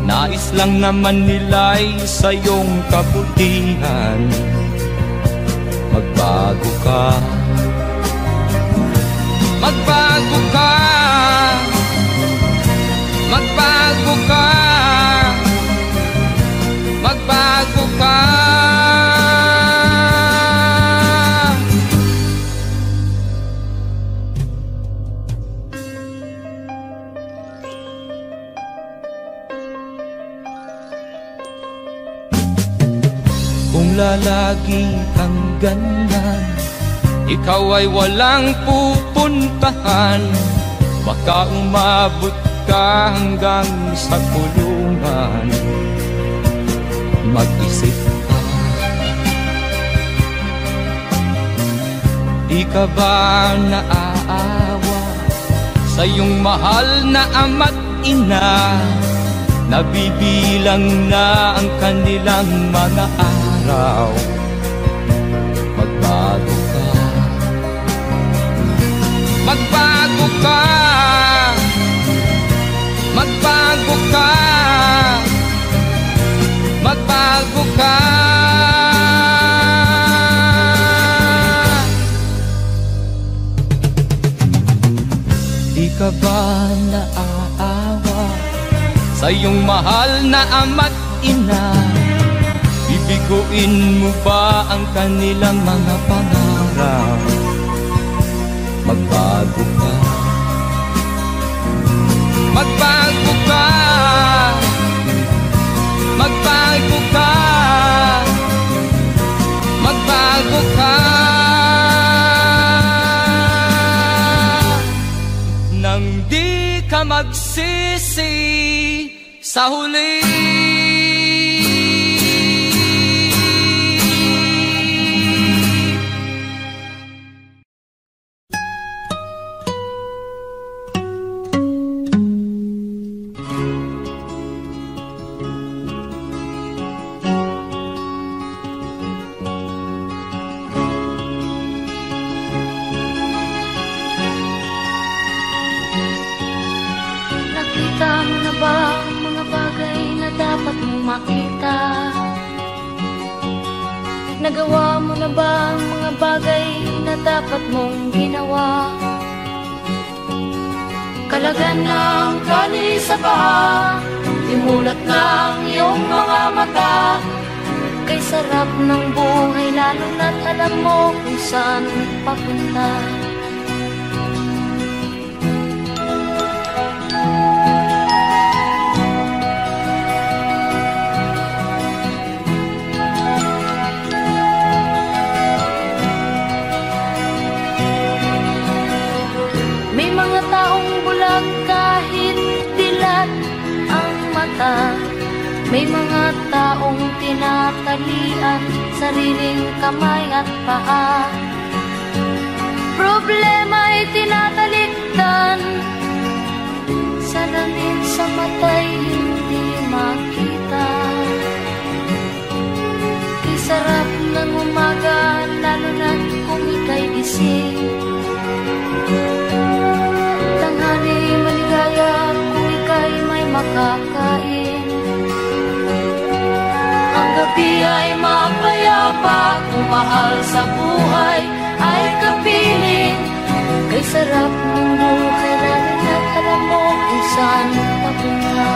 Nais lang naman nila'y sa iyong kabutihan. Magbago ka, magbago ka, magbago ka, magbago ka. Kung lalagi kang ganyan, ikaw ay walang pupuntahan. Baka umabot ka hanggang sa kulungan. Mag-isip ka, di ka ba naaawa sa iyong mahal na ama't ina? Nabibilang na ang kanilang mga araw. Magbago ka, magbago ka, magbago ka, magbago ka. Di ka ba naaawa sa iyong mahal na ama't ina? Bibiguin mo ba ang kanilang mga pangarap? Magbago ka, magbago ka, magbago ka, magbago ka. Nang di ka magsisi sa huli. Nakita mo na ba ang mga bagay na dapat mong makita? Nagawa mo na ba ang mga bagay na dapat mong ginawa? Kalagan ng kani sa paa, imulat ng iyong mga mata. Kay sarap ng buhay, lalo na't alam mo kung saan papunta. May mga taong tinatalian, sariling kamay at paa. Problema ay tinatalikdan, salamin sa mata'y hindi makita. ay mapayapa, kung mahal sa buhay ay kapiling. Kay sarap ng buhay, lalo na't alam mo kung saan papunta.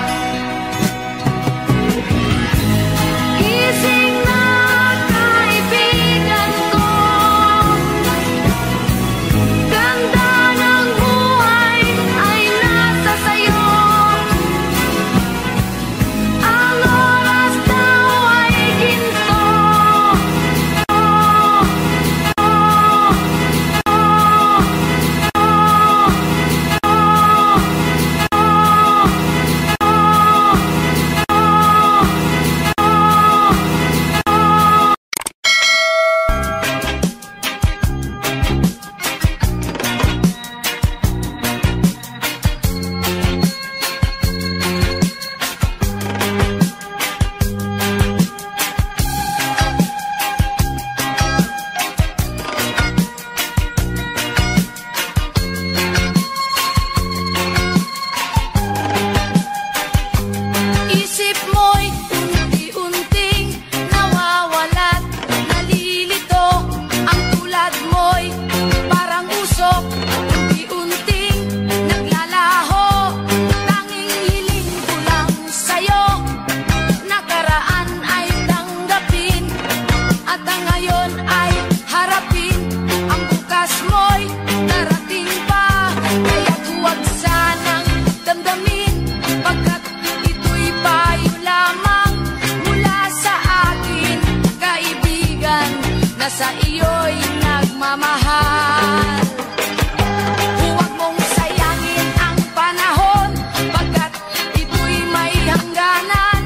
Gising na kaibigan ko, ganda ng buhay ay nasa sayo. Ang oras daw ay ginto. Isip mo'y unti-unting nawawalat, nalilito. Ang tulad mo'y parang usok, unti-unting naglalaho. Tanging hiling ko lang sa'yo, nakaraan ay tanggapin, at ang ngayon ay harapin. Ang bukas mo'y darating pa, kaya't huwag sanang damdamin, pagkat ito'y payo lamang mula sa akin, kaibigan, na sa iyo'y nagmamahal. Huwag mong sayangin ang panahon, pagkat ito'y may hangganan.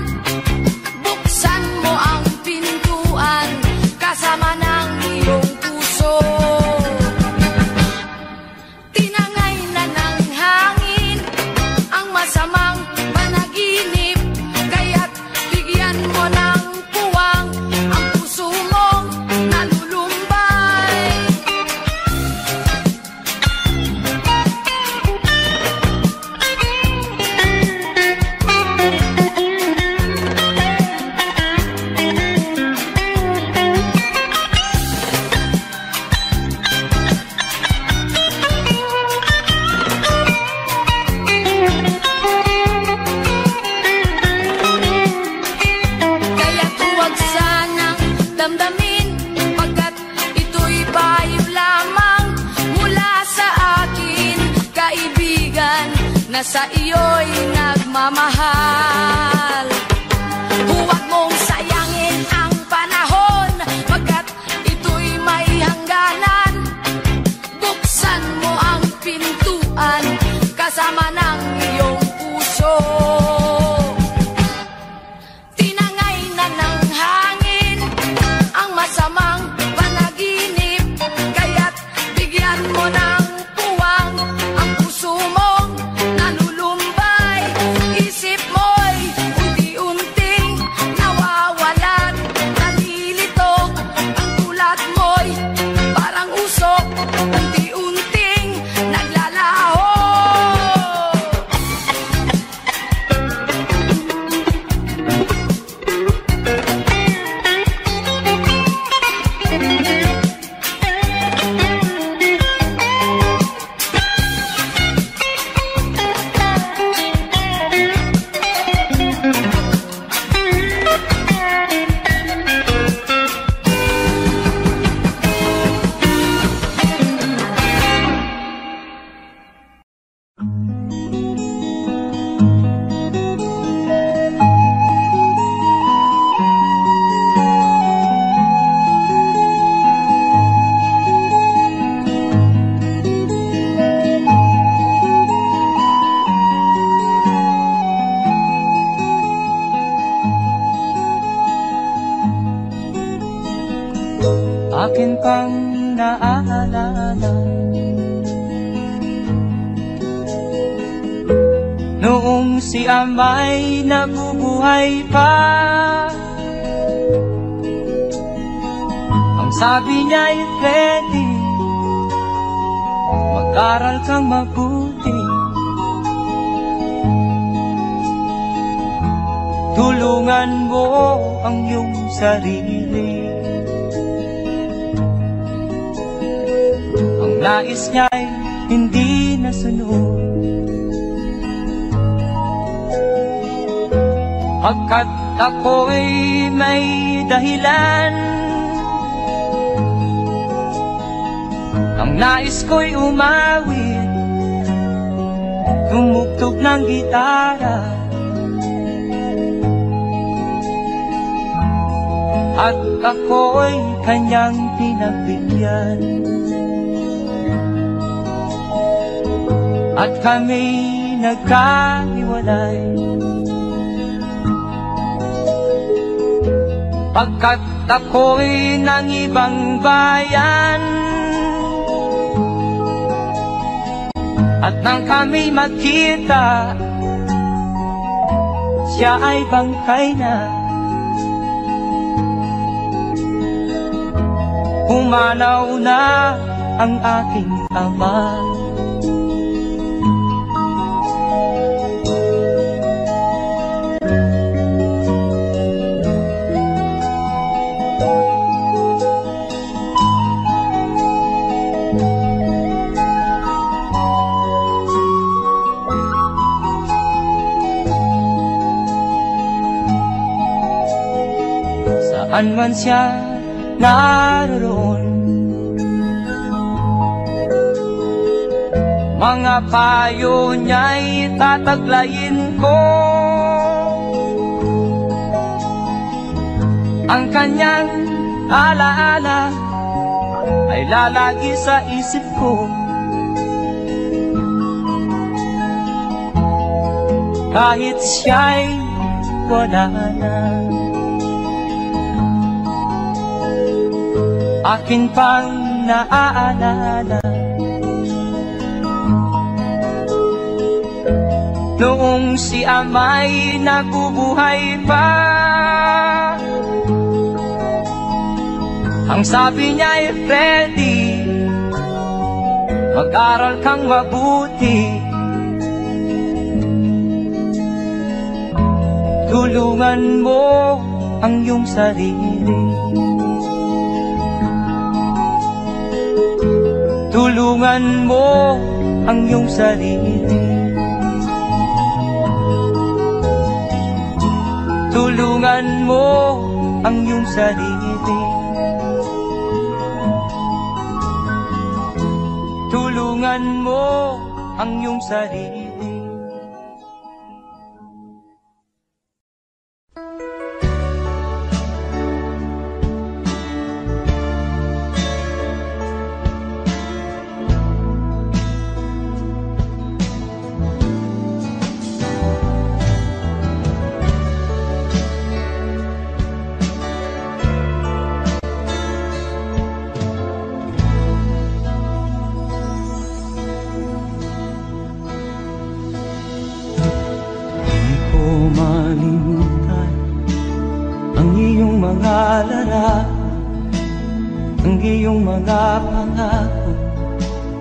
Buksan mo ang pintuan, kasama ng iyong puso. Tinangay na ng hangin ang masamang panaginip, kaya't bigyan mo ng puwang ang puso mong nalulumbay. Kaya't huwag sanang damdamin, pagkat ito'y payo lamang mula sa akin, kaibigan, na sa iyo'y nagmamahal. Huwag mong sayangin ang panahon, pagkat ito'y may hangganan. Buksan mo ang pintuan, kasama ng iyong puso. Tinangay na ng hangin ang masamang panaginip, kaya't bigyan mo ng puwang ang puso mong nalulumbay. Isip mo'y unti-unting nawawalan, nalilito. Ang tulad mo'y parang usok, unti-unting naglalaho. Akin pang naaalala noong si Amay nabubuhay pa. Ang sabi niya'y ready, mag-aral kang mabuti. tulungan mo ang iyong sarili. Ang nais niya'y hindi nasunod, pagkat ako'y may dahilan. Ang nais ko'y umawit, tumugtog ng gitara, at ako'y kanyang pinabigyan. At kami nagkahiwalay, pagkat ako'y ng ibang bayan. At nang kami magkita, siya ay bangkay na. Pumanaw na ang aking ama. Saan man siya naroon, mga payo niya'y tataglayin ko. Ang kanyang alaala ay lalagi sa isip ko. Kahit siya'y wala na, akin pang naaalala noong si ama'y nabubuhay pa. Ang sabi niya'y, Freddy, mag-aral kang mabuti, tulungan mo ang iyong sarili. Tulungan mo ang iyong sarili. Tulungan mo ang iyong sarili. Tulungan mo ang iyong sarili. Ang iyong mga pangako,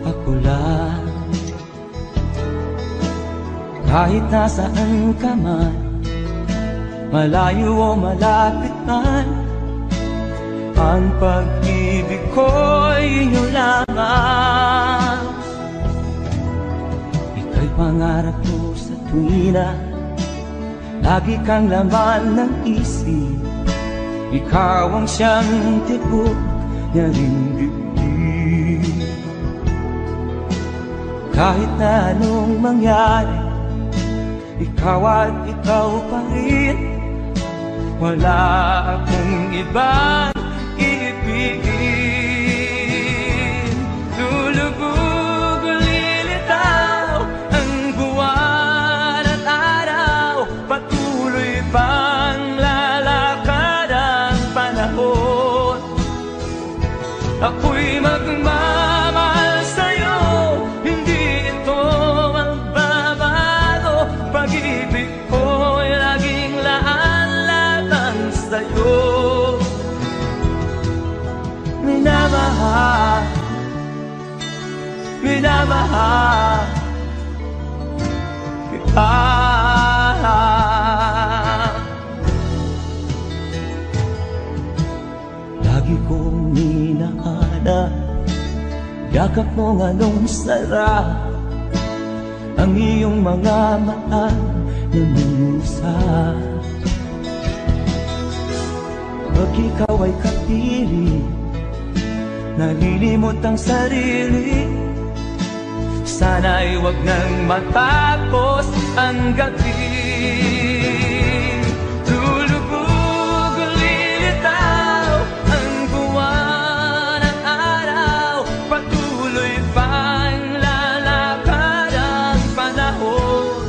ako lang. Kahit nasaan ka man, malayo o malapit man, ang pag-ibig ko'y iyo lamang. Ika'y pangarap ko sa tuwina, lagi kang laman ng isip. Ikaw ang siyang tibok niya rin dibdib. Kahit na anong mangyari, ikaw at ikaw pa rin. Wala akong ibang iibigin. Lulubog o lilitaw ang buwan at araw, patuloy pang lalakad ang panahon. Ako'y magmamahal sa'yo, hindi ito magbabago. Pag-ibig ko'y laging laan-latang sa'yo. Minamahal, minamahal kita. Lagi kong minahanap, yakap mo anong sarap, ang iyong mga mata nangungusap. Pag ikaw ay kapili, nalilimot ang sarili. Sana'y wag nang matapos ang gabi. Lulubog, lilitaw ang buwan at araw, patuloy pang lalakad ang panahon.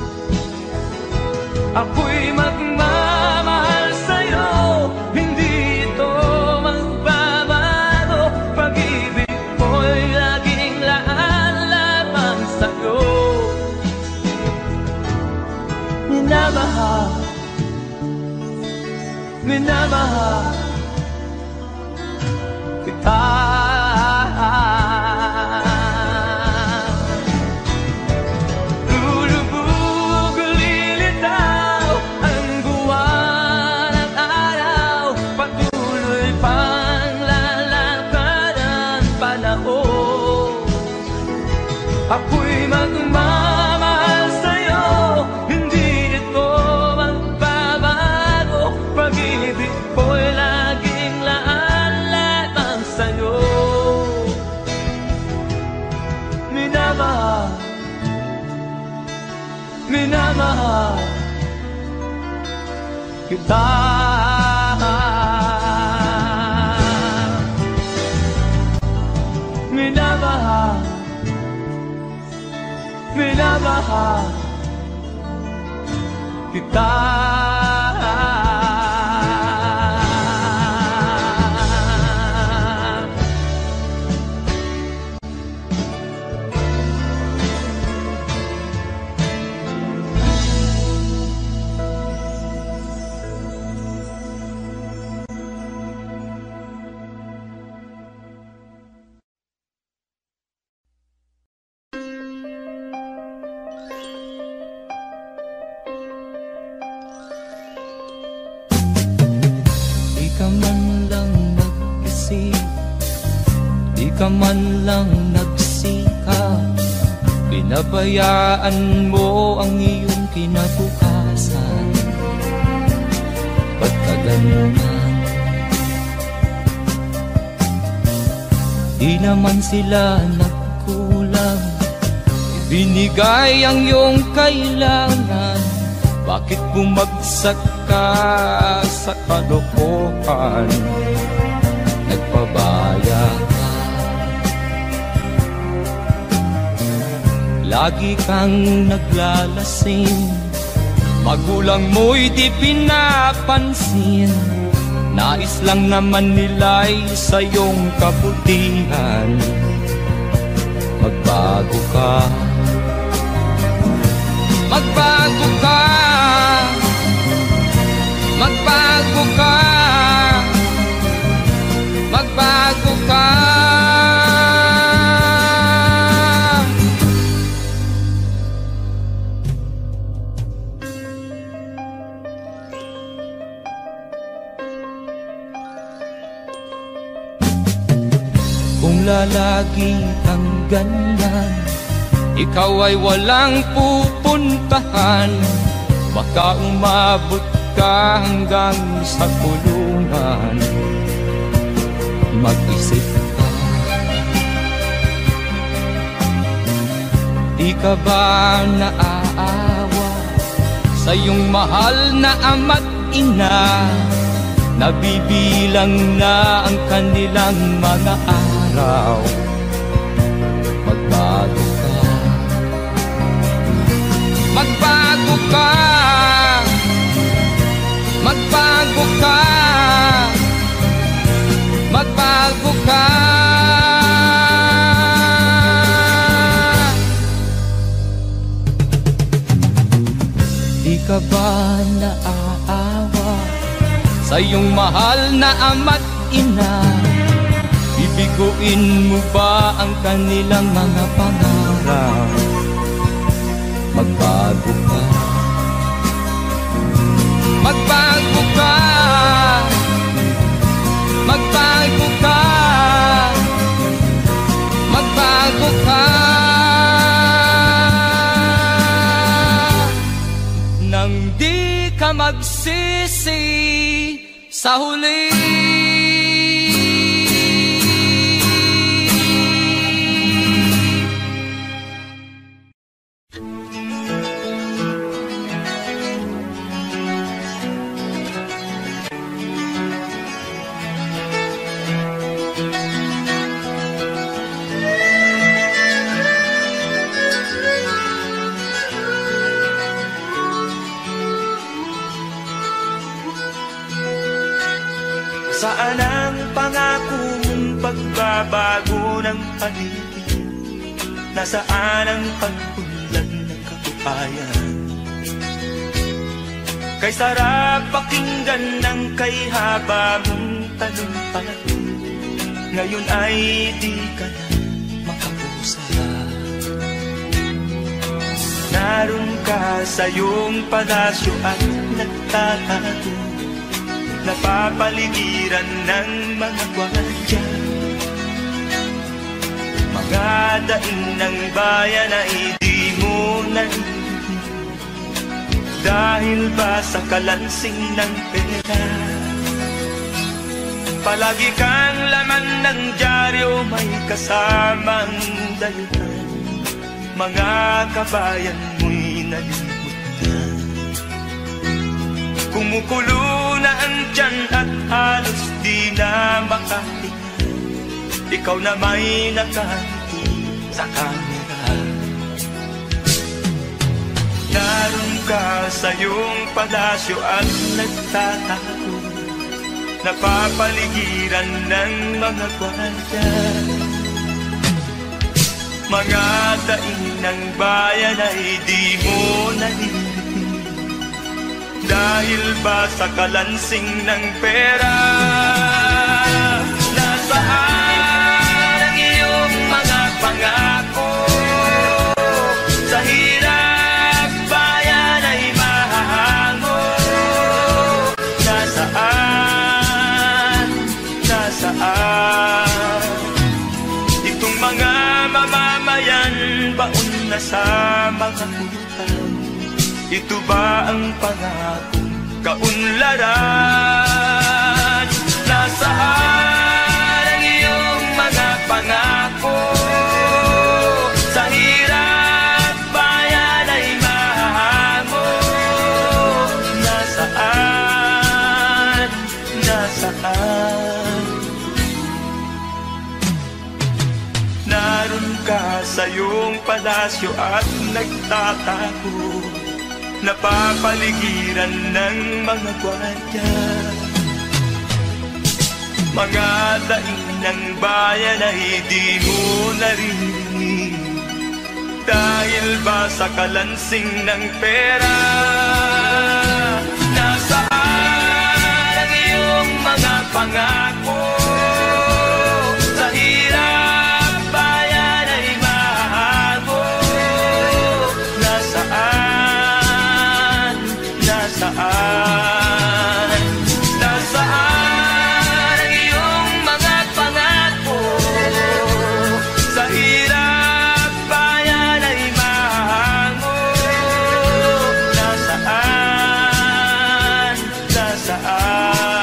Ako'y magmamahal sa'yo, hindi ito magbabago. Pag-ibig ko'y laging laan lamang sa'yo. Minamahal, minamahal kita. Lulubog, lilitaw ang buwan at araw, patuloy pang lalakad ang panahon. Ako'y magmamahal sa'yo, hindi ito magbabago. Pag-ibig ko'y laging laan lamang sa'yo. Minamahal, minamahal kita. Minamahal, minamahal kita. Di ka man lang nag-isip, di ka man lang nagsikap, pinabayaan mo ang iyong kinabukasan. Ba't ka ganyan? Di naman sila nagkulang, ibinigay ang iyong kailangan. Bakit bumagsak ka sa kalokohan? Nagpabaya ka, lagi kang naglalasing, magulang mo'y di pinapansin. Nais lang naman nila'y sa iyong kabutihan. Magbago ka, magbago ka, magbago ka, magbago ka. Kung lalagi kang ganyan, ikaw ay walang pupuntahan. Baka umabot ka hanggang sa kulungan. Mag-isip ka, di ka ba naaawa sa iyong mahal na ama't ina? Nabibilang na ang kanilang mga araw. Magbago ka, magbago ka, magbago ka, magbago ka. Di ka ba naaawa sa iyong mahal na ama't ina? Bibiguin mo ba ang kanilang mga pangarap? Magbago ka, magbago ka, magbago sa huli. Saan ang pangako mong pagbabago ng paligid? Nasaan ang pagpunlan ng kabuhayan? Kay sarap pakinggan ng kay haba mong talumpati, ngayon ay di ka na makapusa. Naroon ka sa iyong palasyo at nagtatago, napapaligiran ng mga gwardiya. Mga daing ng bayan ay di mo narinig, dahil ba sa kalansing ng pera? Palagi kang laman ng dyaryo, may kasamang daluhan. Mga kabayan mo'y nalimutan. Kumukulo na ang tiyan at halos di na makahinga, ikaw na may nakangiti sa kamera. Naroon ka sa iyong palasyo at nagtatago, napapaligiran ng mga gwardiya. Mga daing ng bayan ay di mo narinig, dahil ba sa kalansing ng pera? Nasaan ang iyong mga pangako? Sa hirap bayan ay mahahango. Nasaan? Nasaan? Itong mga mamamayan, baon na sa mga utang. Ito ba ang pangakong kaunlaran? Nasaan ang iyong mga pangako? Sa hirap bayan ay mahahango. Nasaan? Nasaan? Naroon ka sa iyong palasyo at nagtatago, napapaligiran ng mga gwardiya. Mga daing ng bayan ay di mo narinig, dahil ba sa kalansing ng pera? Nasaan ang iyong mga pangako? Sa hirap bayan ay mahahango. Nasaan? Nasaan? Nasaan ang iyong mga pangako? Sa hirap bayan ay mahahango. Nasaan? Nasaan?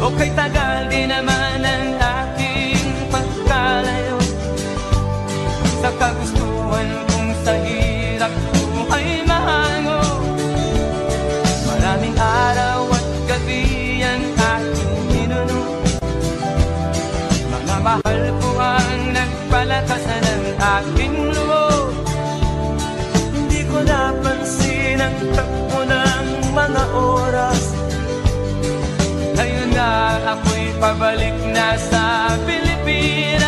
Okay, tagal din naman ang aking pagkalayo sa kagustuhan kong sa hirap ko ay mahango. Maraming araw at gabi ang aking minuno. Mga mahal ko ang nagpalakasan ng aking loob. Hindi ko napansin ang takbo ng mga oras. Ngayon na ako'y pabalik na sa Pilipinas.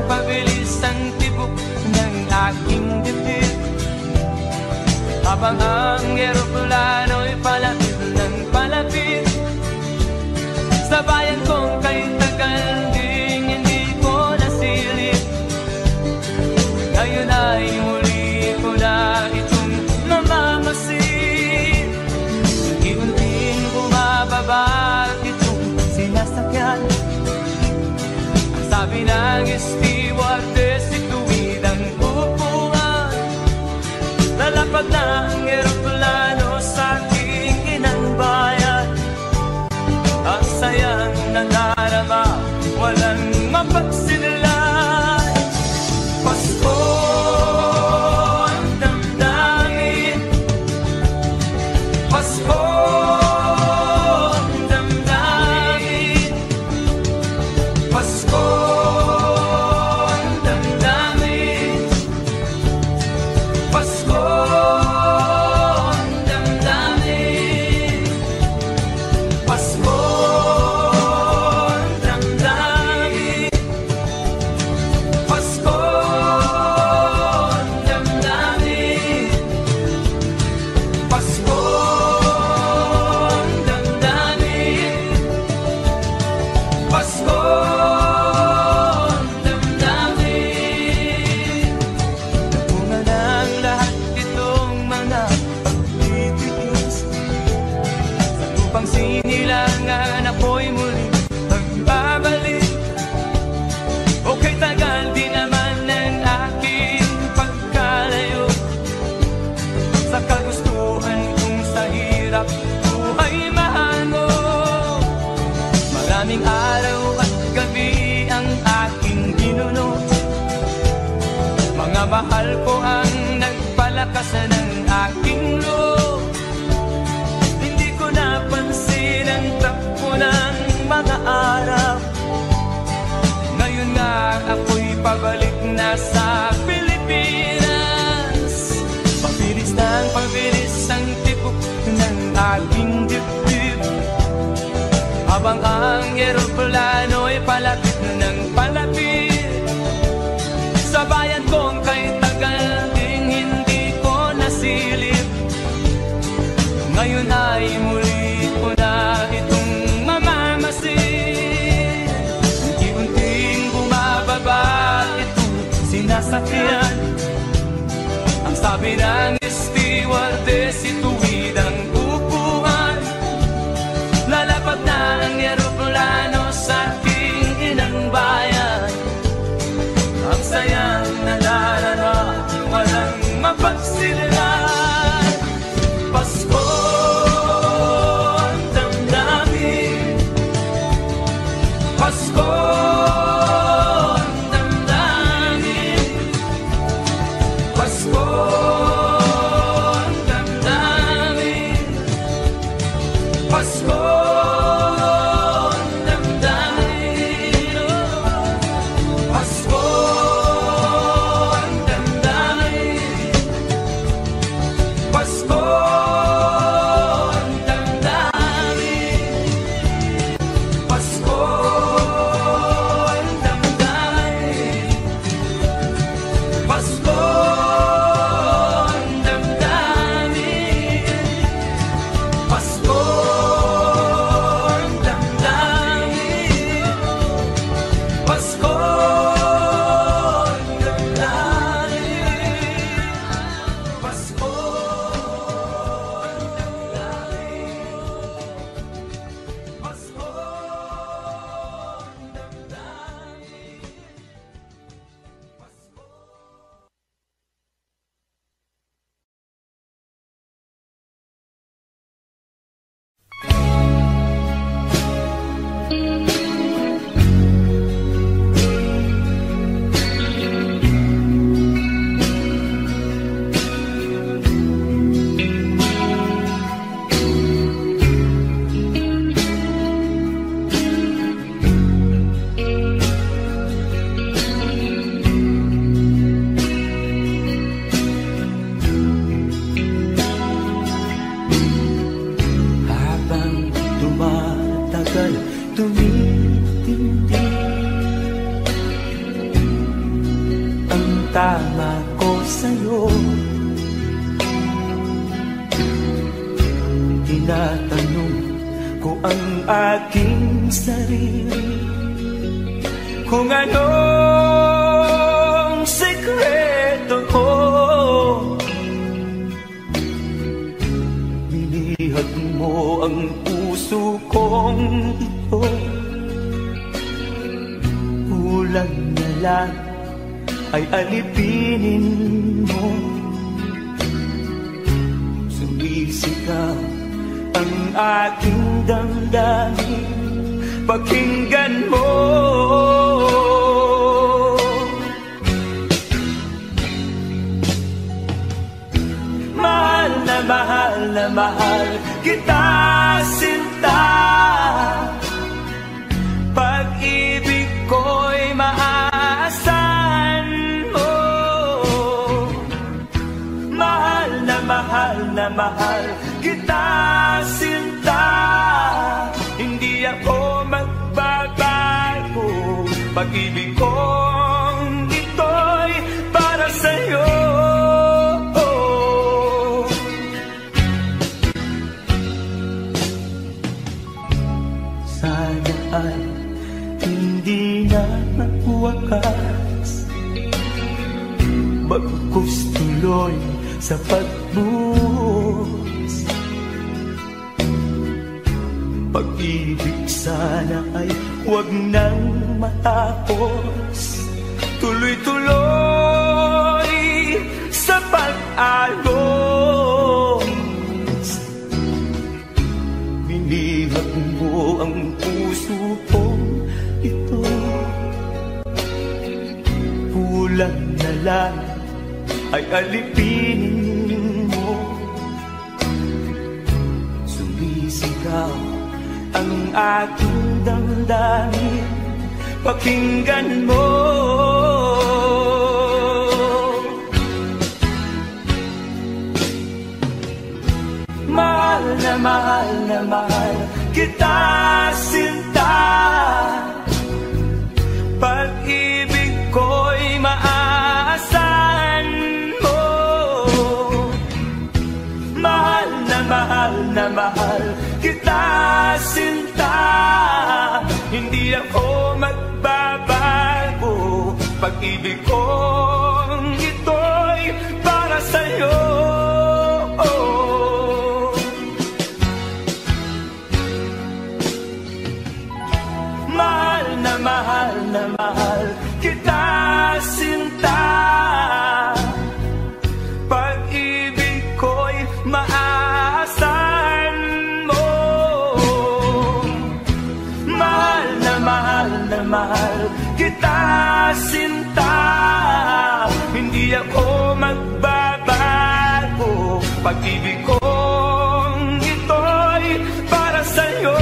Pabilis ang tibok ng aking dibdib, habang ang eroplano'y palapit ng palapit sa bayan kong kay tagal ding hindi ko nasilip. Ngayon ay muli ko na itong namamasid. Unti-unting bumababa itong sinasakyan. Ang sabi ng stewardess, ituwid ang upuan. Lalapag na ang eroplano sa aking inang bayan. Ang sayang nadarama, walang mapagsinilay. Pasko ang damdamin, Pasko ang damdamin, Pasko ang damdamin, Pasko ang damdamin, Pasko ang damdamin, Pasko ang damdamin, Pasko ang damdamin, Pasko ang damdamin. Bunga ng lahat itong mga pagtitiis, sa lupang sinilangan ako'y muli magbabalik. Okay, tagal din naman ang aking pagkalayo sa kagustuhan kong sa hirap ko ay mahango. Maraming araw at gabi ang aking ginuno. Mga mahal ko ang nagpalakasan ng aking loob. Hindi ko napansin ang takbo ng mga araw. Ngayon nga ako'y pabalik na sa Pilipinas. Pabilis ang tibok ng aking dibdib, habang ang eroplano'y palapit ng palapit sa bayan kong kay tagal ding hindi ko nasilip. Ngayon ay muli ko na itong mamamasid. Unti-unting bumababa itong sinasakyan. Ang sabi ng stewardess, ituwid ang upuan. Lalapag na ang eroplano sa aking inang bayan. Ang sayang nadarama, walang mapagsinilay. Pasko ang damdamin, Pasko ang damdamin, Pasko ang damdamin, Pasko ang damdamin, Pasko ang damdamin, Pasko ang damdamin, Pasko ang damdamin, Pasko ang damdamin, Pasko Tinatanong ko ang aking sarili kung anong sekreto ko. Binihag mo ang puso kong ito, kulang na lang ay alipinin mo. Sumisigaw ang aking damdamin, pakinggan mo. Mahal na mahal kita, sinta. Pag-ibig ko'y maaasahan mo. Mahal na mahal kita, sinta. Hindi ako magbabago. Pag-ibig kong ito'y para sa'yo. Sana ay hindi na magwakas, bagkus tuloy sa pagbuhos. Pag-ibig sana ay huwag nang matapos, tuloy-tuloy sa pag-alos. Binihag mo ang puso kong ito, kulang na lang ay alipinin mo. Sumisigaw ang aking damdamin, pakinggan mo. Mahal na mahal kita, sinta. Pag-ibig ko'y maaasahan mo. Mahal na mahal kita, sinta. Hindi ako magbabago. Pag-ibig kong ito'y para sa'yo. Mahal na mahal kita, sinta. Pag-ibig ko'y maaasahan mo. Mahal na mahal kita, sinta. Hindi ako magbabago. Pag-ibig kong ito'y para sa'yo.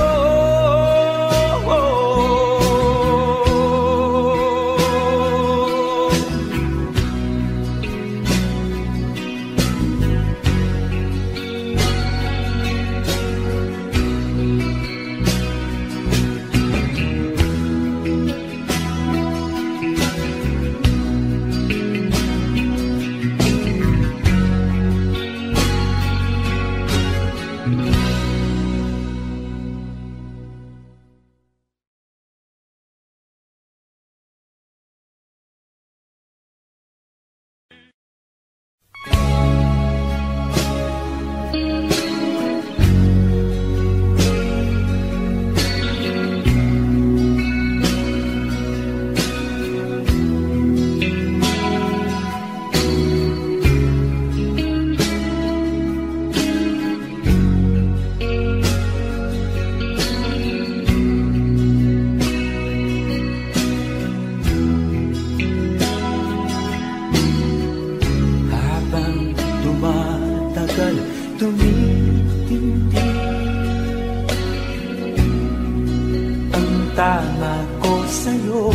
Tama ko sa'yo,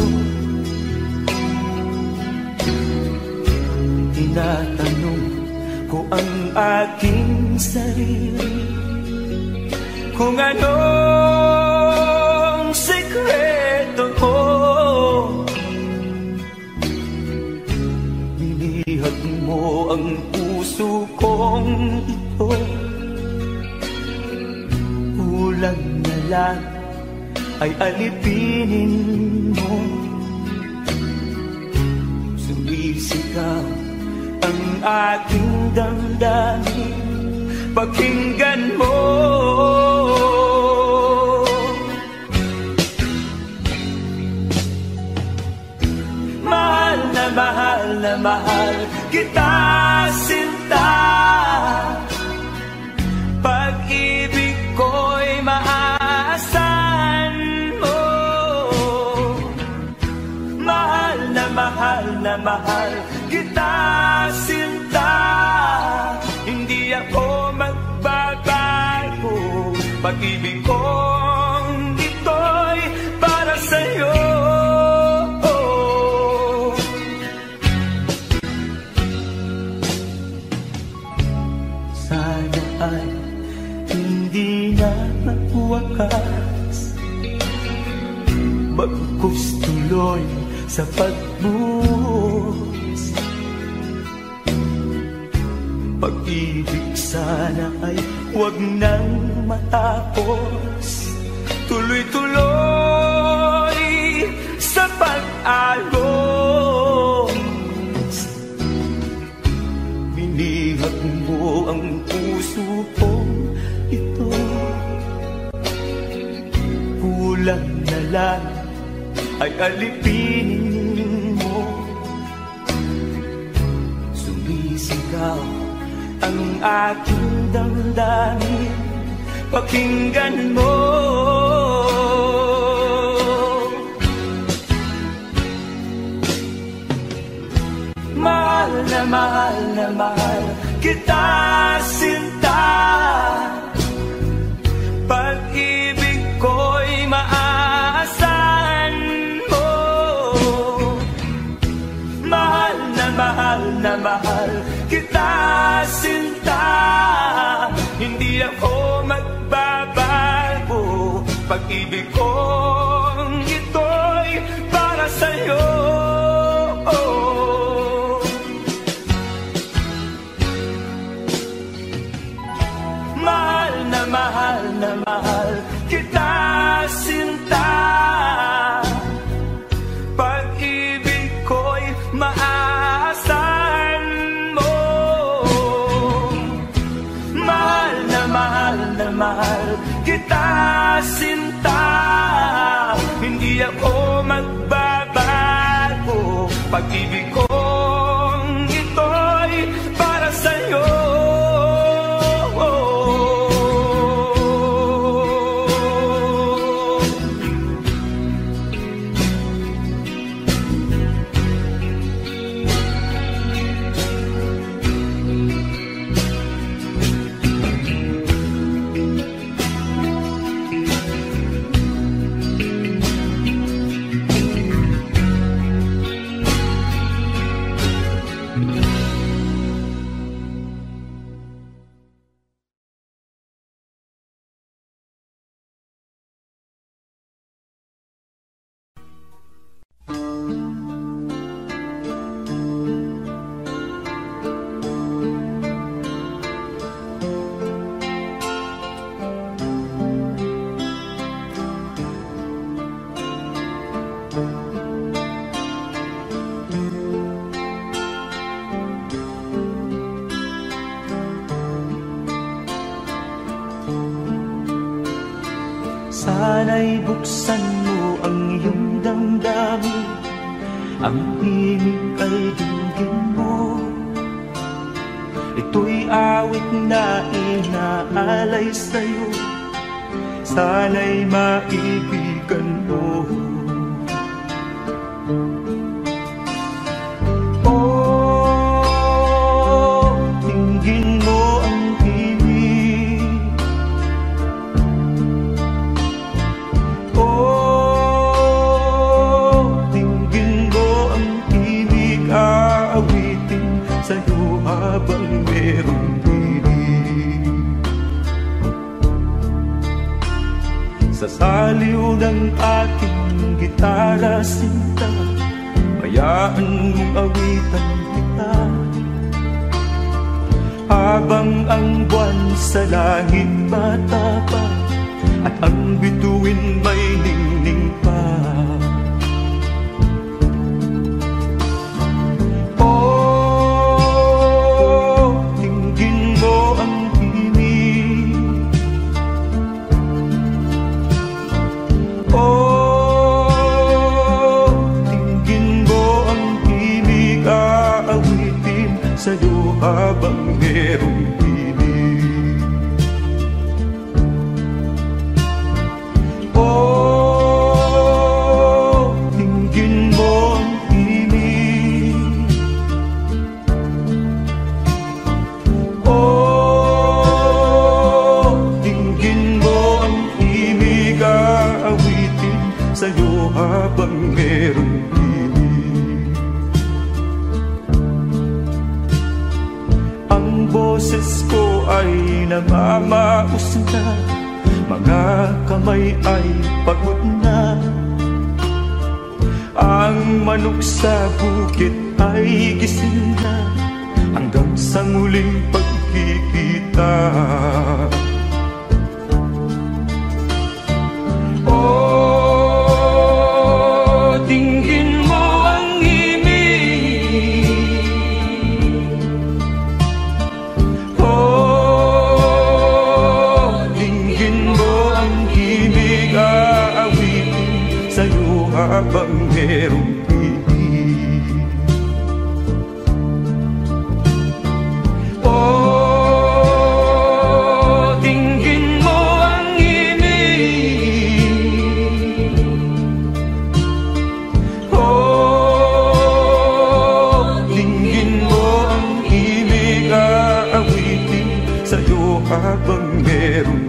tinatanong ko ang aking sarili kung anong sekreto ko. Binihag mo ang puso kong ito, Kulang na lang ay alipinin mo. Sumisigaw ang aking damdamin, pakinggan mo. Mahal na mahal na mahal kita, sinta. Pag-ibig ko'y maaasahan mo. Mahal na mahal kita, sinta. Hindi ako magbabago. Pag-ibig kong ito'y para sa'yo. Sana ay hindi na magwakas, bagkus tuloy sa pagbuhos. Pag-ibig sana ay huwag nang matapos, tuloy-tuloy sa pag-alos. Binihag mo ang puso kong ito, kulang na lang ay alipinin mo. Sumisigaw ang aking damdamin, pakinggan mo. Mahal na mahal kita, sinta. Pag-ibig ko'y maaasahan mo. Mahal na mahal kita, sinta. Hindi ako magbabago. Pag-ibig kong ito'y para sa'yo. Mahal na mahal kita, sinta. Pag-ibig ko'y maaasahan mo. Mahal na mahal kita, sinta. Hindi ako magbabago. Pag-ibig kong ito'y para sa'yo. Sana'y buksan mo ang iyong damdamin, ang himig ay dinggin mo. Ito'y awit na inaalay sa'yo, sana'y maibigan mo. Oh, dinggin mo ang himig. Oh, dinggin mo ang himig, aawitin sa'yo habang merong dinig. Sa saliw ng aking gitara, sinta, hayaan mong awitan kita. Habang ang buwan sa langit matapang, at ang bituin may ningning pa. Oh, tingin mo ang himig. Oh, tingin mo ang himig, aawitin sa'yo habang merong himig. Oh, tingin mo ang himig. Oh, tingin mo ang himig, aawitin sa'yo habang merong himig. Ang boses ko ay namamaos na, mga kamay ay pagod na. Ang manok sa bukid ay gising na, hanggang sa muling pagkikita. Oh, tingin mo ang himig. Oh, tingin mo ang himig, aawitin sa'yo habang merong himig. Oh, tingin mo ang himig. Oh, tingin mo ang himig, aawitin sa'yo habang merong